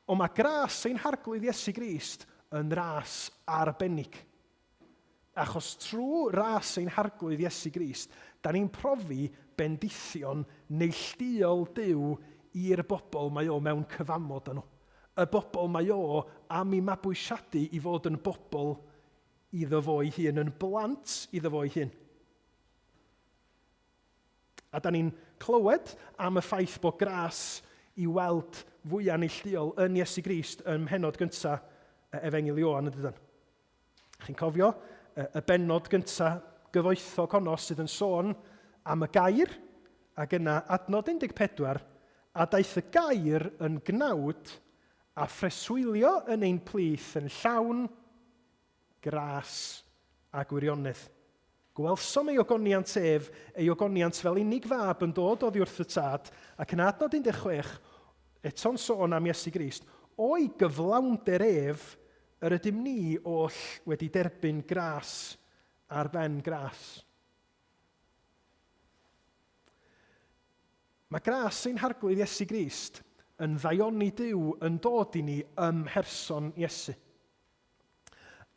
Ond mae gras ein harglwydd Iesu Grist yn ras arbennig. Achos trwy ras ein harglwydd Iesu Grist, da ni'n profi bendithion neilltuol Duw i'r bobl mae o mewn cyfamod â nhw. Y bobl mae o am ei mabwysiadu i fod yn bobl iddo fo ei hun, yn blant iddo fo ei hun. A da ni'n clywed am y ffaith bod gras i weld fwyaf neilltuol yn Iesu Grist ym mhenod gyntaf Efengil Ioan yn dydyn. Chi'n cofio y bennod gyntaf gyfoethog honno sydd yn sôn am y gair, ac yna adnod 14, a daeth y gair yn gnawd a phreswylio yn ein plith yn llawn gras a gwirionedd. Gwelsom ei ogoniant ef, ei ogoniant fel unig fab yn dod oddi wrth y tad, ac yn adnod 16, eto'n sôn am Iesu Grist, o'i gyflawnder ef, yr ydym ni oll wedi derbyn gras ar ben gras. Mae gras ein harglwydd Iesu Grist yn ddaioni Duw yn dod i ni ym mherson Iesu.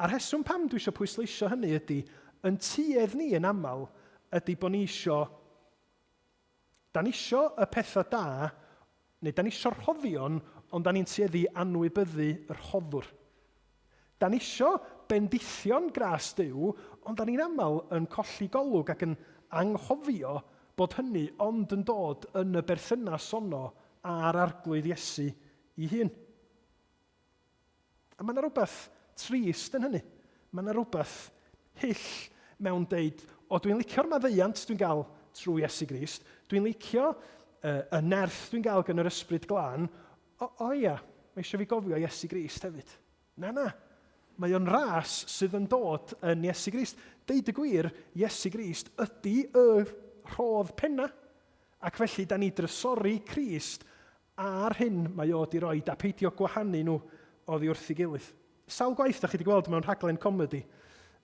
A'r rheswm pam dwi eisiau pwysleisio hynny ydy, yn tuedd ni yn aml ydy bod ni da ni isio y pethau da, neu da ni isio'r rhoddion, ond da ni'n tueddu anwybyddu yr rhoddwr. Da ni isio bendithion gras Duw, ond da ni'n aml yn colli golwg ac yn anghofio bod hynny ond yn dod yn y berthynas honno a'r arglwydd Iesu ei hun. A mae yna rhywbeth trist yn hynny. Mae yna rhywbeth hyll mewn deud, dwi'n licio'r maddeuant dwi'n gael trwy Iesu Grist, dwi'n licio y nerth dwi'n gael gan yr ysbryd glân, ia, mae eisiau fi gofio Iesu Grist hefyd. Na. Mae o'n ras sydd yn dod yn Iesu Grist. Deud y gwir, Iesu Grist ydy y rhodd penna, ac felly da ni drysori Crist ar hyn mae o di roed a peidio gwahanu nhw oddi wrth ei gilydd. Sawl gwaith da chi wedi gweld mewn rhaglen comedi,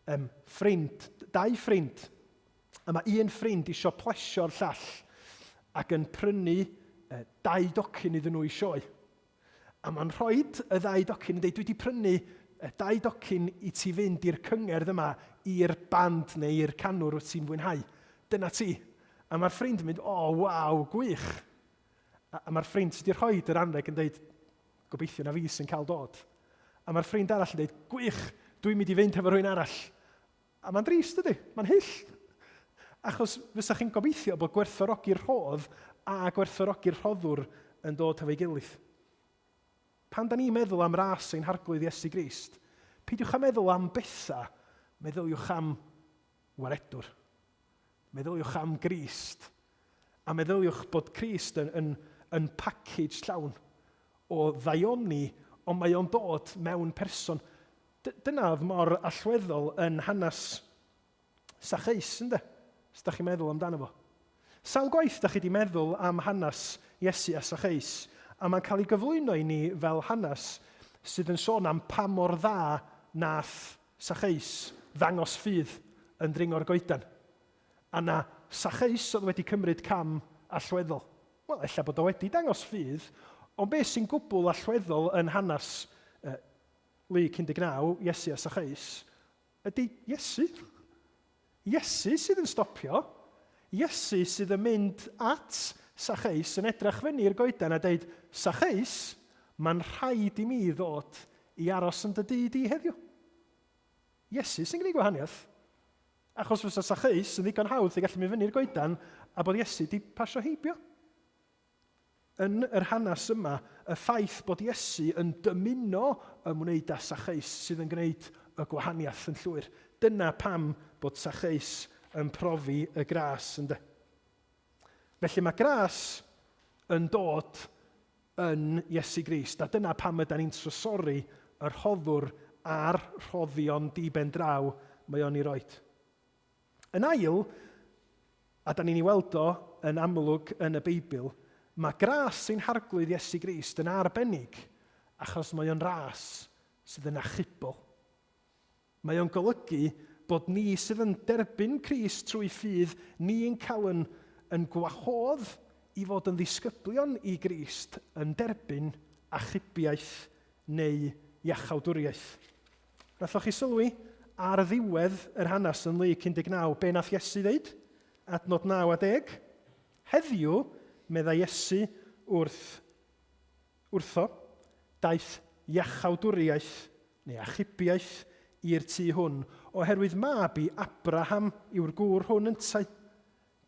dau ffrind, a mae un ffrind isio plesio'r llall ac yn prynu 2 docyn iddyn nhw i sioe. A mae'n rhoi y 2 docyn yn dweud, dwi wedi prynu 2 docyn i ti fynd i'r cyngerdd yma, i'r band neu i'r canwr wyt ti'n fwynhau. Dyna ti. A mae'r ffrind yn mynd, waw, gwych. A mae'r ffrind sydd wedi rhoi yr anreg yn dweud, gobeithio na fi sy'n cael dod. A mae'r ffrind arall yn dweud, gwych, dwi'n mynd i fynd efo rhywun arall. A mae'n drist ydy, mae'n hyll. Achos fysa chi'n gobeithio bod gwerthfawrogi'r rhodd a gwerthfawrogi'r rhoddwr yn dod efo'i gilydd. Pan da ni'n meddwl am ras ein harglwydd Iesu Grist, peidiwch a meddwl am bethau, meddyliwch am waredwr. Meddyliwch am Grist, a meddyliwch bod Crist yn package llawn o ddaioni, ond mae o'n dod mewn person. Dyna oedd mor allweddol yn hanes Sacheis, ynddo? Os da chi'n meddwl amdano fo. Sawl gwaith da chi wedi meddwl am hanes Iesu a Sacheis, a mae'n cael ei gyflwyno i ni fel hanes sydd yn sôn am pa mor dda nath Sacheis ddangos ffydd yn dringo'r goedan. A na Sacheis oedd wedi cymryd cam allweddol. Wel, ella bod o wedi dangos ffydd, ond beth sy'n gwbl allweddol yn hanes Luc 19, Iesu a Sacheis, ydy Iesu. Iesu sydd yn stopio. Iesu sydd yn mynd at Sacheis yn edrych fyny i'r goedan a dweud, Sacheis, mae'n rhaid i mi ddod i aros yn dy dyd i heddiw. Iesu sy'n gwneud gwahaniaeth. Achos fysa Sacheis yn ddigon hawdd i gallu mynd fyny'r goedan a bod Iesu di pasio heibio. yn yr hanes yma y ffaith bod Iesu yn dymuno ymwneud â Sachais sydd yn gwneud y gwahaniaeth yn llwyr. Dyna pam bod Sachais yn profi y gras ynde. Felly mae gras yn dod yn Iesu Grist, a dyna pam ydyn ni'n trysori yr rhoddwr a'r rhoddion di-ben draw mae o'n ei roed. Yn ail, a da ni'n ei weld o yn amlwg yn y Beibl, mae gras sy'n harglwydd Iesu Grist yn arbennig achos mae o'n ras sydd yn achubol. Mae o'n golygu bod ni sydd yn derbyn Crist trwy ffydd, ni'n cael yn gwahodd i fod yn ddisgyblion i Grist yn derbyn achubiaeth neu iachawdwriaeth. Nathoch chi sylwi ar ddiwedd yr hanes yn Luc 19, be nath Iesu ddeud? Adnod 9 a 10. Heddiw, medda Iesu wrtho, daeth iachawdwriaeth neu achubiaeth i'r tŷ hwn, oherwydd mab i Abraham yw'r gŵr hwn yntau.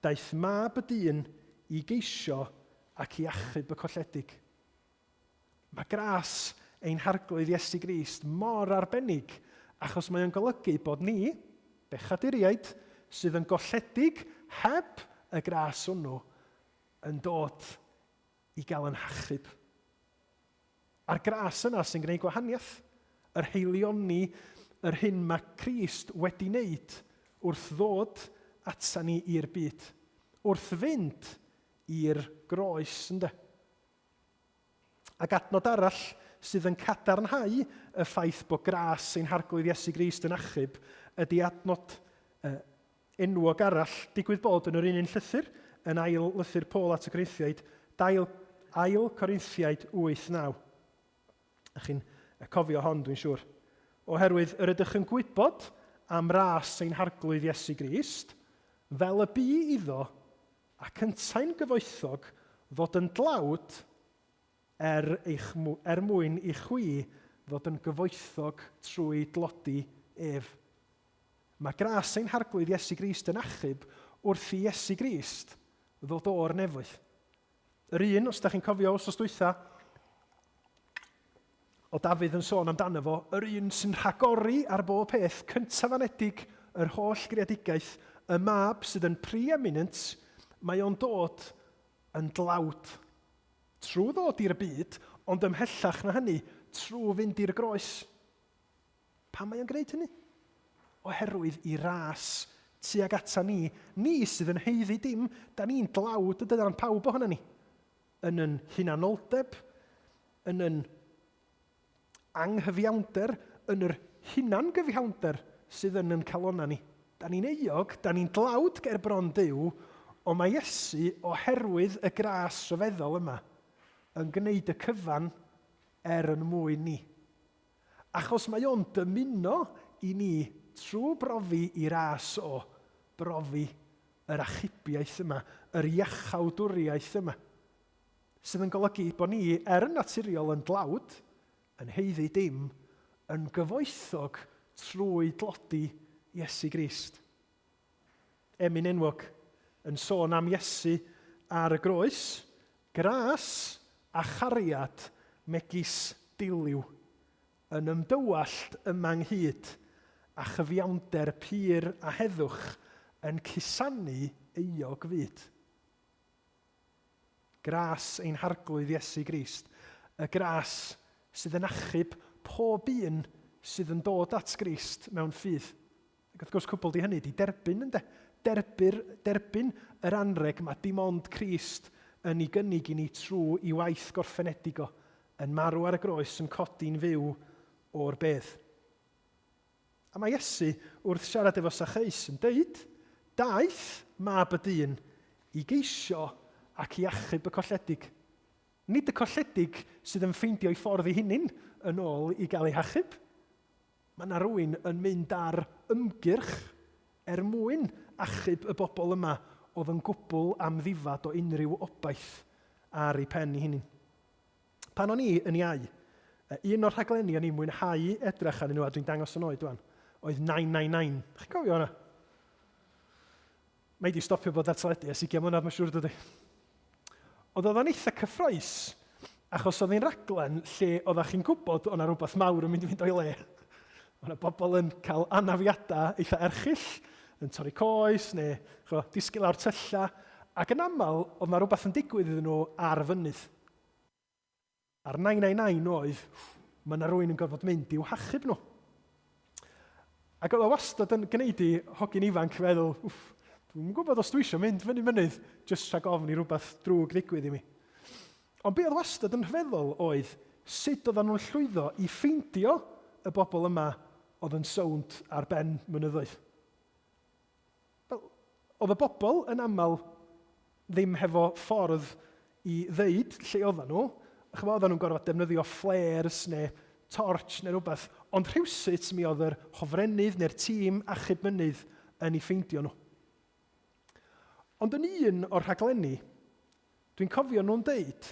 Daeth mab y dyn i geisio ac i achub y colledig. Mae gras ein harglwydd Iesu Grist mor arbennig achos mae o'n golygu bod ni, bechaduriaid, sydd yn golledig heb y gras hwnnw, yn dod i gael yn hachub. A'r gras yna sy'n gwneud gwahaniaeth, yr heilioni, yr hyn mae Crist wedi wneud wrth ddod ata ni i'r byd, wrth fynd i'r groes, ynde. Ac adnod arall sydd yn cadarnhau y ffaith bod gras sy'n harglwydd Iesu Grist yn achub ydy adnod enwog arall digwydd bod yn yr un llythyr, yn ail lythyr Paul at y Corinthiaid, ail Corinthiaid 8:9. A chi'n cofio hon, dwi'n siŵr. Oherwydd yr ydych yn gwybod am ras sy'n harglwydd Iesu Grist, fel y bu iddo, a cyntau'n gyfoethog fod yn dlawd mwyn i chwi fod yn gyfoethog trwy dlodi ef. Mae gras ein harglwydd Iesu Grist yn achub wrth i Iesu Grist ddod o'r nefoedd. Yr un, os da chi'n cofio os dwytha, o Dafydd yn sôn amdano fo, yr un sy'n rhagori ar bob peth, cyntaf anedig yr holl greadigaeth, y mab sydd yn pre-eminent, mae o'n dod yn dlawd trwy ddod i'r byd, ond ymhellach na hynny, trwy fynd i'r groes. Pam mae o'n gwneud hynny? Oherwydd i ras tuag ata ni sydd yn heiddi dim, da ni'n dlawd y dydan pawb ohono ni. Yn yn hunanoldeb, yn yn anghyfiawnder, yn yr hunangyfiawnder sydd yn calonna ni. Da ni'n euog, da ni'n dlawd ger bron Duw, ond mae Iesu, oherwydd y gras rhyfeddol yma, yn gwneud y cyfan yn mwyn ni. Achos mae o'n dymuno i ni trwy brofi i ras o brofi yr achubiaeth yma, yr iachawdwriaeth yma, sydd yn golygu bod ni yn naturiol yn dlawd, yn heiddi dim, yn gyfoethog trwy dlodi Iesu Grist. Emyn enwog yn sôn am Iesu ar y groes, gras a chariad megis diliw, yn ymdywallt ymanghyd a chyfiawnder pur a heddwch yn cusanu euog fyd. Gras ein harglwydd Iesu Grist, y gras sydd yn achub pob un sydd yn dod at Grist mewn ffydd. Ac wrth gwrs cwbl di hynny di derbyn, ynde? Derbyn yr anreg mae dim ond Crist yn ei gynnig i ni trwy i waith gorffenedig o, yn marw ar y groes, yn codi'n fyw o'r bedd. A mae Iesu wrth siarad efo Sachais yn deud, daeth mab y dyn i geisio ac i achub y colledig. Nid y colledig sydd yn ffeindio ei ffordd ei hunin yn ôl i gael ei hachub. Mae yna rhywun yn mynd ar ymgyrch mwyn achub y bobl yma oedd yn gwbl am ddifad o unrhyw obaith ar ei pen ei hunin. Pan o'n i yn iau, un o'r rhaglenni o'n i'n mwynhau edrych arnyn nhw, a dwi'n dangos yn oed dwi'n, oedd 999. Chi'n cofio hwnna? Mae di stopio bod ar teledu, ers 20 mlynedd, mae'n siŵr dydy. Ond oedd o'n eitha cyffroes, achos oedd hi'n raglen lle oeddech chi'n gwybod o'na rhywbeth mawr yn mynd o'i le. O'na bobl yn cael anafiadau eitha erchill, yn torri coes neu disgyn lawr tylla, ac yn aml oedd na rhywbeth yn digwydd iddyn nhw ar fynydd. A'r 999 oedd, mae yna rhywun yn gorfod mynd i'w hachub nhw. Ac oedd o wastad yn gwneud i hogyn ifanc feddwl, dwi'n gwybod os dwi eisiau mynd fyny mynydd, jyst rhag ofn i rhywbeth drwg ddigwydd i mi. Ond be oedd wastad yn rhyfeddol oedd sut oedden nhw'n llwyddo i ffeindio y bobl yma oedd yn sownd ar ben mynyddoedd. Oedd y bobl yn aml ddim hefo ffordd i ddeud lle oedden nhw, oedden nhw'n gorfod defnyddio flares neu torch neu rhywbeth, ond rhywsut mi oedd yr hofrennydd neu'r tîm achub mynydd yn ei ffeindio nhw. Ond yn un o'r rhaglenni, dwi'n cofio nhw'n deud,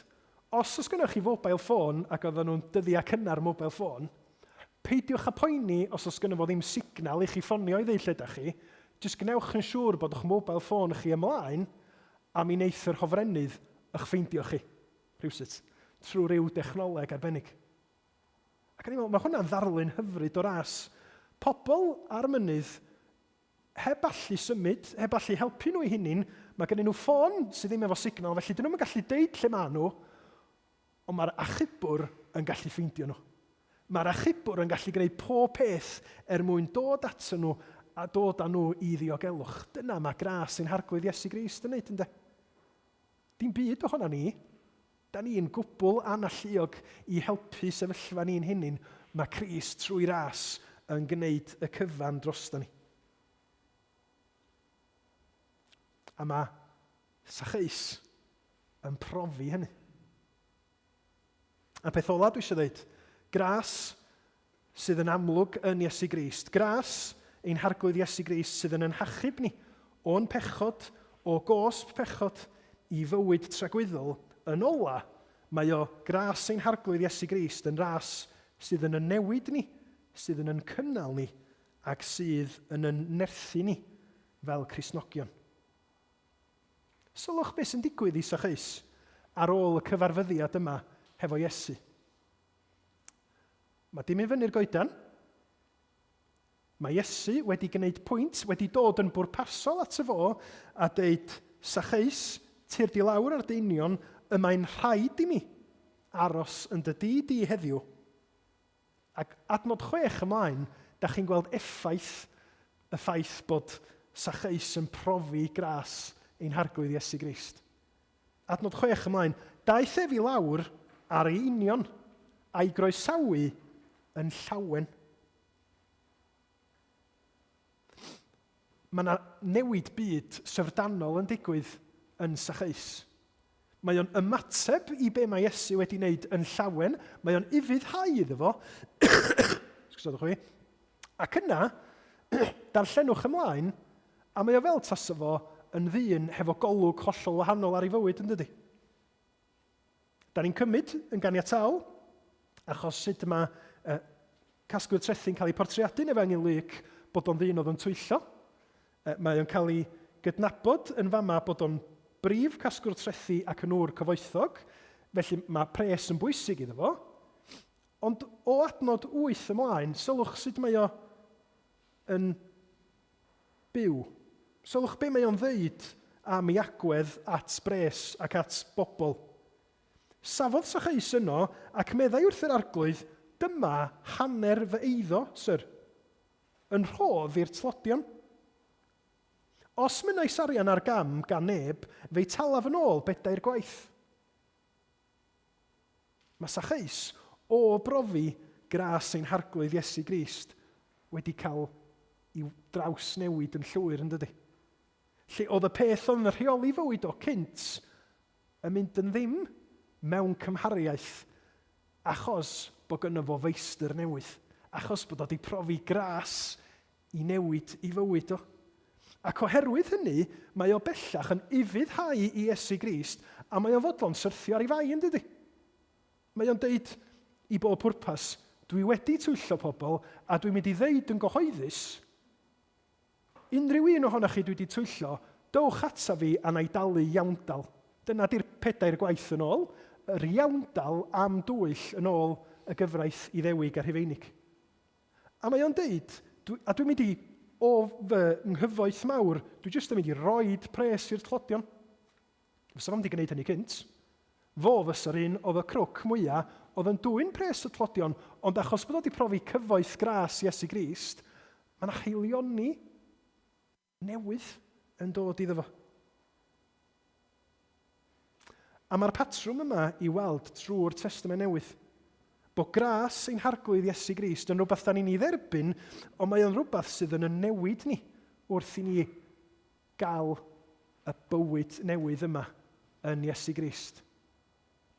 os oes gennych chi mobile phone ac oedden nhw'n dyddiau cynnar mobile phone, peidiwch a poeni os oes gennych fo ddim signal i chi ffonio i ddeud lle ydych chi, jyst gnewch yn siŵr bod eich mobile phone chi ymlaen a mi wneith yr hofrennydd eich ffeindio chi, rhywsut, trwy ryw dechnoleg arbennig. Ac yn ei mae hwnna'n ddarlun hyfryd o ras. Pobl ar mynydd heb allu symud, heb allu helpu nhw i hunin, mae gen nhw ffôn sydd ddim efo signal, felly dyn nhw'n gallu deud lle maen nhw, ond mae'r achubwr yn gallu ffeindio nhw. Mae'r achubwr yn gallu gwneud pob peth mwyn dod at nhw a dod â nhw i ddiogelwch. Dyna mae gras sy'n harglwydd Iesu Grist yn neud, ynde? Dim byd ohona ni. Da ni'n gwbl analluog i helpu sefyllfa ni'n hunin. Mae Crist trwy ras yn gwneud y cyfan drosto ni. A mae Sacheus yn profi hynny. A peth ola dwi eisiau dweud, gras sydd yn amlwg yn Iesu Grist, gras ein harglwydd Iesu Grist sydd yn hachub ni o'n pechod, o gosb pechod i fywyd tragwyddol, yn ola, mae o gras ein harglwydd Iesu Grist yn ras sydd yn newid ni, sydd yn cynnal ni, ac sydd yn nerthu ni fel Cristnogion. Sylwch beth sy'n digwydd i Sacheus ar ôl y cyfarfyddiad yma hefo Iesu. Mae dim i fyny'r goedan. Mae Iesu wedi gwneud pwynt, wedi dod yn bwrpasol at y fo a deud, Sacheus, tir di lawr ar deinion, y mae'n rhaid i mi aros yn dy dyd i heddiw. Ac adnod 6 ymlaen, da chi'n gweld effaith y ffaith bod Sacheus yn profi gras ein harglwydd Iesu Grist. Adnod 6 ymlaen, daeth efi lawr ar ei union a'i groesawu yn llawen. Mae yna newid byd syfrdanol yn digwydd yn Sacheus. Mae o'n ymateb i be mae Iesu wedi wneud yn llawen. Mae o'n ufuddhau iddo fo. Ac yna, darllenwch ymlaen, a mae o fel tasa fo yn ddyn hefo golwg hollol wahanol ar ei fywyd, yn dydi? Da ni'n cymryd yn ganiataol, achos sut mae casgwyr trethu'n cael ei portreadu neu Efengyl Luc bod o'n ddyn oedd yn twyllo. Mae o'n cael ei gydnabod yn fama bod o'n brif casgwr trethu ac yn ŵr cyfoethog, felly mae pres yn bwysig iddo fo. Ond o adnod 8 ymlaen, sylwch sut mae o yn byw. Sylwch be mae o'n ddeud am ei agwedd at bres ac at bobl. Safodd Sacheus yno ac meddai wrth yr arglwydd, dyma hanner fy eiddo, syr, yn rhodd i'r tlodion. Os mynnais arian ar gam gan neb, fe'i talaf yn ôl bedair gwaith. Mae Sacheus o brofi gras ein harglwydd Iesu Grist wedi cael i'w draws newid yn llwyr, yn dydi? Lle oedd y peth o'n rheoli fywyd o cynt yn mynd yn ddim mewn cymhariaeth achos bod gynno fo feistr newydd, achos bod o wedi profi gras i newid i fywyd o. Ac oherwydd hynny, mae o bellach yn ufuddhau i Iesu Grist a mae o'n fodlon syrthio ar ei fai, yn dydi? Mae o'n deud i bob pwrpas, dwi wedi twyllo pobl a dwi'n mynd i ddeud yn gyhoeddus, unrhyw un ohonoch chi dwi wedi twyllo, dowch ata fi a na i dalu iawndal. Dyna di'r pedair gwaith yn ôl, yr iawndal am dwyll yn ôl y gyfraith Iddewig a Rhufeinig. A mae o'n deud, a dwi'n mynd i, o fy nghyfoeth mawr, dwi jyst yn mynd i roed pres i'r tlodion. Fysa fo'n mynd i gwneud hynny cynt. Fo fysa'r un oedd y crwc mwyaf oedd yn dwy'n pres y tlodion, ond achos bod o wedi profi cyfoeth gras Iesu Grist, mae yna cheilioni newydd yn dod iddo fo. A mae'r patrwm yma i weld trwy'r Testament Newydd. Bod gras ein harglwydd Iesu Grist yn rhywbeth da ni'n ei dderbyn, ond mae o'n rhywbeth sydd yn newid ni wrth i ni gael y bywyd newydd yma yn Iesu Grist.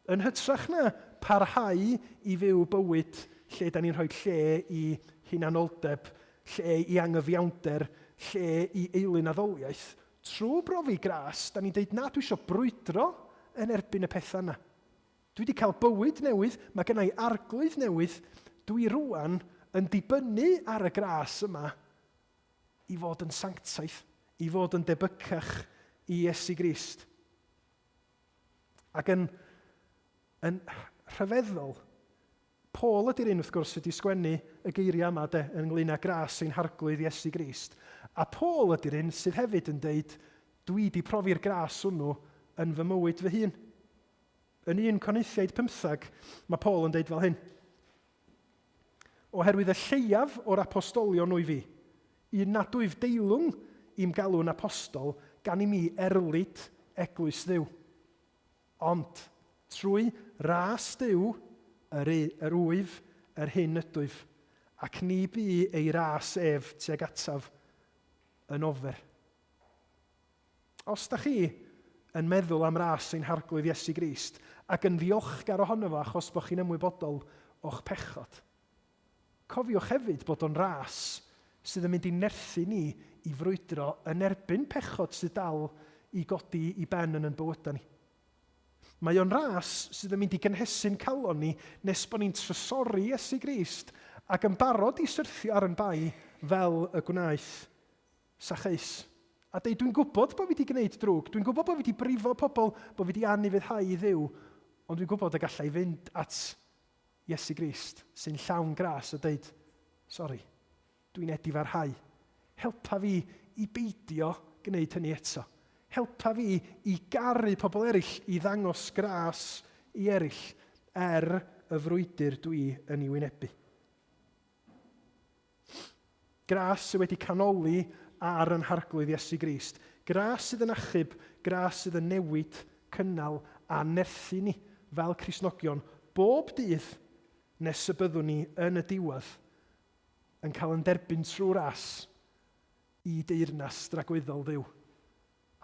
Yn hytrach na parhau i fyw bywyd lle da ni'n rhoi lle i hunanoldeb, lle i angyfiawnder, lle i eilyn addoliaeth, trwy brofi gras, da ni'n deud na, dwi eisiau brwydro yn erbyn y pethau yna. Dwi wedi cael bywyd newydd, mae gennau arglwydd newydd, dwi rwan yn dibynnu ar y gras yma i fod yn sanctaeth, i fod yn debycach i Iesu Grist. Ac yn rhyfeddol, Paul ydy'r un wrth gwrs wedi sgwennu y geiriau yma ynglŷn â gras ein harglwydd Iesu Grist. A Paul ydy'r un sydd hefyd yn deud, dwi wedi profi'r gras hwnnw yn fy mywyd fy hun. Yn 1 Corintiaid 15, mae Paul yn deud fel hyn. Oherwydd y lleiaf o'r apostolion o'i fi, un nad wyf deilwng i'm galw'n apostol gan i mi erlyd eglwys Dduw. Ond trwy ras Dduw, yr wyf, yr hyn ydwyf, ac ni bu ei ras ef tuag ataf yn ofer. Os da chi yn meddwl am ras ein harglwydd Iesu Grist ac yn ddiolchgar ohono fo achos bod chi'n ymwybodol o'ch pechod, cofiwch hefyd bod o'n ras sydd yn mynd i nerthu ni i frwydro yn erbyn pechod sydd dal i godi i ben yn bywydau ni. Mae o'n ras sydd yn mynd i gynhesu'n calon ni nes bod ni'n trysori Iesu Grist ac yn barod i syrthio ar yn bai fel y gwnaeth Sacheus. A deud, dwi'n gwybod bod fi wedi gwneud drwg, dwi'n gwybod bod fi wedi brifo pobl, bod fi wedi anifuddhau i Dduw, ond dwi'n gwybod y gallai fynd at Iesu Grist sy'n llawn gras a deud, sori, dwi'n edifarhau. Helpa fi i beidio gwneud hynny eto. Helpa fi i garu pobl eraill i ddangos gras i eraill y frwydr dwi yn ei wynebu. Gras sydd wedi canoli ar yn harglwydd Iesu Grist. Gras sydd yn achub, gras sydd yn newid, cynnal a nerthu ni fel Cristnogion bob dydd nes y byddwn ni yn y diwedd yn cael yn derbyn trwy ras i deyrnas dragwyddol Dduw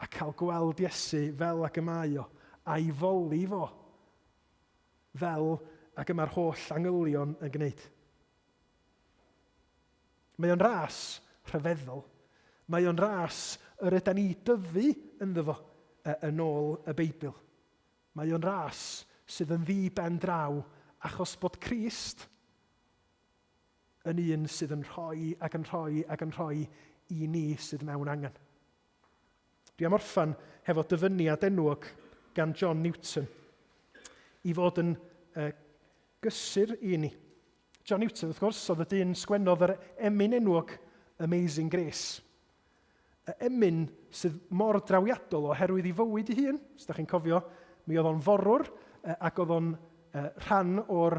a cael gweld Iesu fel ac y mae o a'i foli fo fel ac y mae'r holl angylion yn gwneud. Mae o'n ras rhyfeddol. Mae o'n ras yr ydyn ni dyfu ynddo fo yn ôl y Beibl. Mae o'n ras sydd yn ddi ben draw achos bod Crist yn un sydd yn rhoi ac yn rhoi ac yn rhoi i ni sydd mewn angen. Dwi am orffan hefo dyfyniad enwog gan John Newton i fod yn gysur i ni. John Newton, wrth gwrs, oedd y dyn sgwennodd yr emyn enwog Amazing Grace. Y emyn sydd mor drawiadol oherwydd ei fywyd ei hun. Os da chi'n cofio, mi oedd o'n forwr ac oedd o'n rhan o'r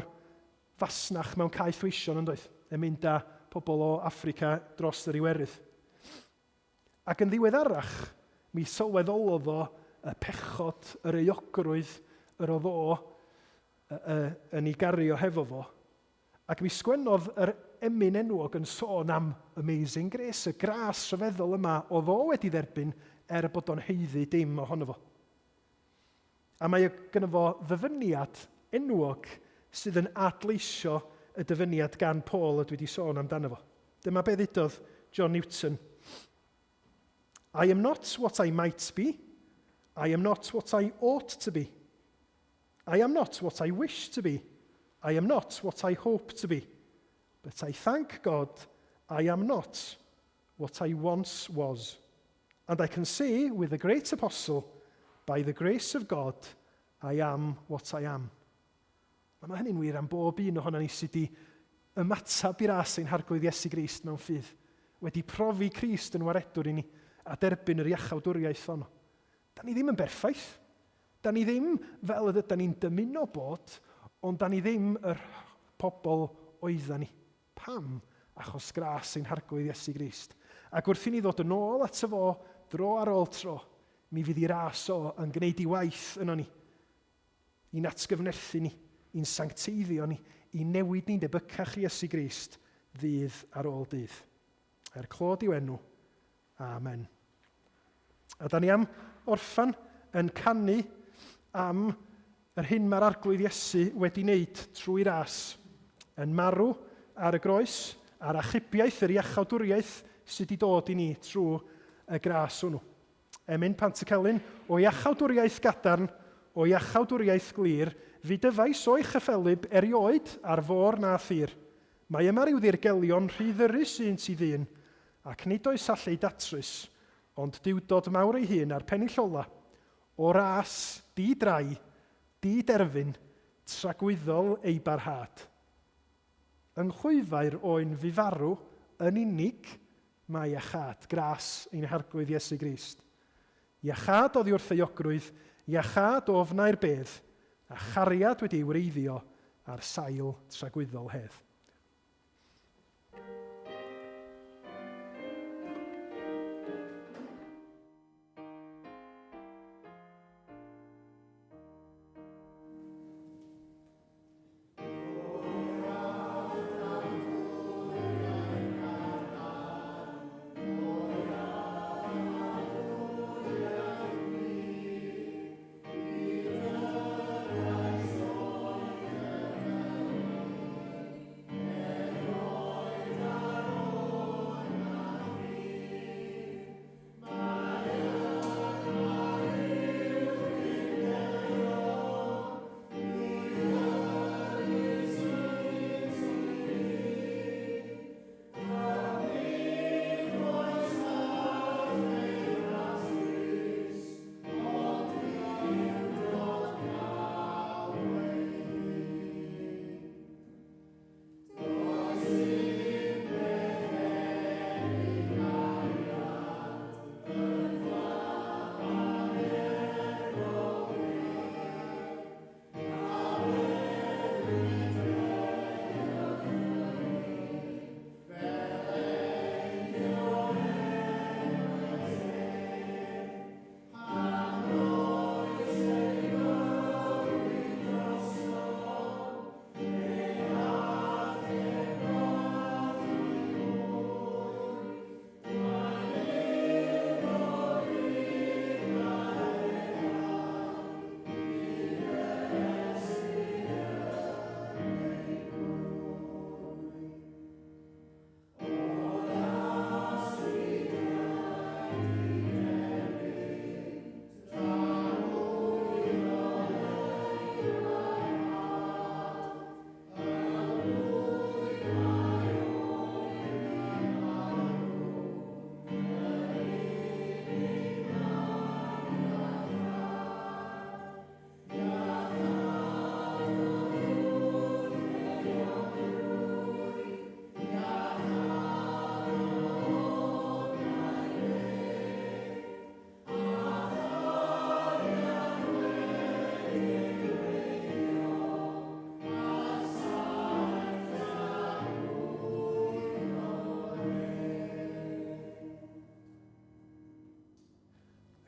fasnach mewn cae thweision yn doedd. Yn mynd â pobl o Affrica dros yr Iwerydd. Ac yn ddiweddarach, mi sylweddolodd o y pechod, yr euogrwydd, yr oedd o yn ei gario hefo fo. Ac mi sgwennodd yr emyn enwog yn sôn am Amazing Grace, y gras rhyfeddol yma oedd o wedi dderbyn bod o'n heiddi dim ohono fo. A mae gyda fo ddyfyniad enwog sydd yn adleisio y dyfyniad gan Paul ydw wedi sôn amdano fo. Dyma be ddudodd John Newton. I am not what I might be. I am not what I ought to be. I am not what I wish to be. I am not what I hope to be, but I thank God I am not what I once was. And I can say with the great apostle, By the grace of God, I am what I am. A mae hynny'n wir am bob un ohono ni sydd wedi ymatab i'r as ein harglwydd Iesu Grist mewn ffydd. Wedi profi Crist yn waredwr i ni a derbyn yr iachawdwriaeth honno. Da ni ddim yn berffaith. Da ni ddim fel ydyn ni'n dymuno bod, ond da ni ddim yr pobl oeddan ni. Pam? Achos gras ein harglwydd Iesu Grist. Ac wrth i ni ddod yn ôl at y fo, dro ar ôl tro, mi fydd i'r as o yn gwneud i waith yno ni. I'n atgyfnerthu ni, i'n sancteiddio ni, i newid ni'n debycach i Iesu Grist ddydd ar ôl dydd. Clod i'w enw. Amen. A da ni am orffan yn canu am yr hyn mae'r arglwydd Iesu wedi wneud trwy'r as. Yn marw ar y groes, a'r achubiaeth, yr iachawdwriaeth sydd wedi dod i ni trwy y gras hwnnw. Emyn Pantycelyn, o iachawdwriaeth gadarn, o iachawdwriaeth glir, fi dyfais o'i chyffelib erioed ar fôr na thir. Mae yma ryw ddirgelion rhy ddyrus un sydd un, ac nid oes allai datrys, ond diwdod mawr ei hun ar pennill ola, o ras, di-drai, di-derfyn, tragwyddol ei barhad. Yng nghlwyfair o'n fi farw yn unig mae iachad, gras ein harglwydd Iesu Grist. Iachad oddi wrth ei ogrwydd, iachad o ofnau'r bedd, a chariad wedi ei wreiddio ar sail tragwyddol hedd.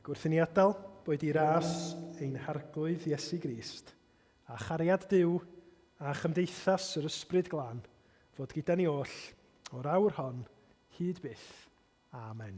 Gwrth i ni adael boed i ras ein harglwydd Iesu Grist, a chariad Duw a chymdeithas yr ysbryd glân, fod gyda ni oll o'r awr hon, hyd byth. Amen.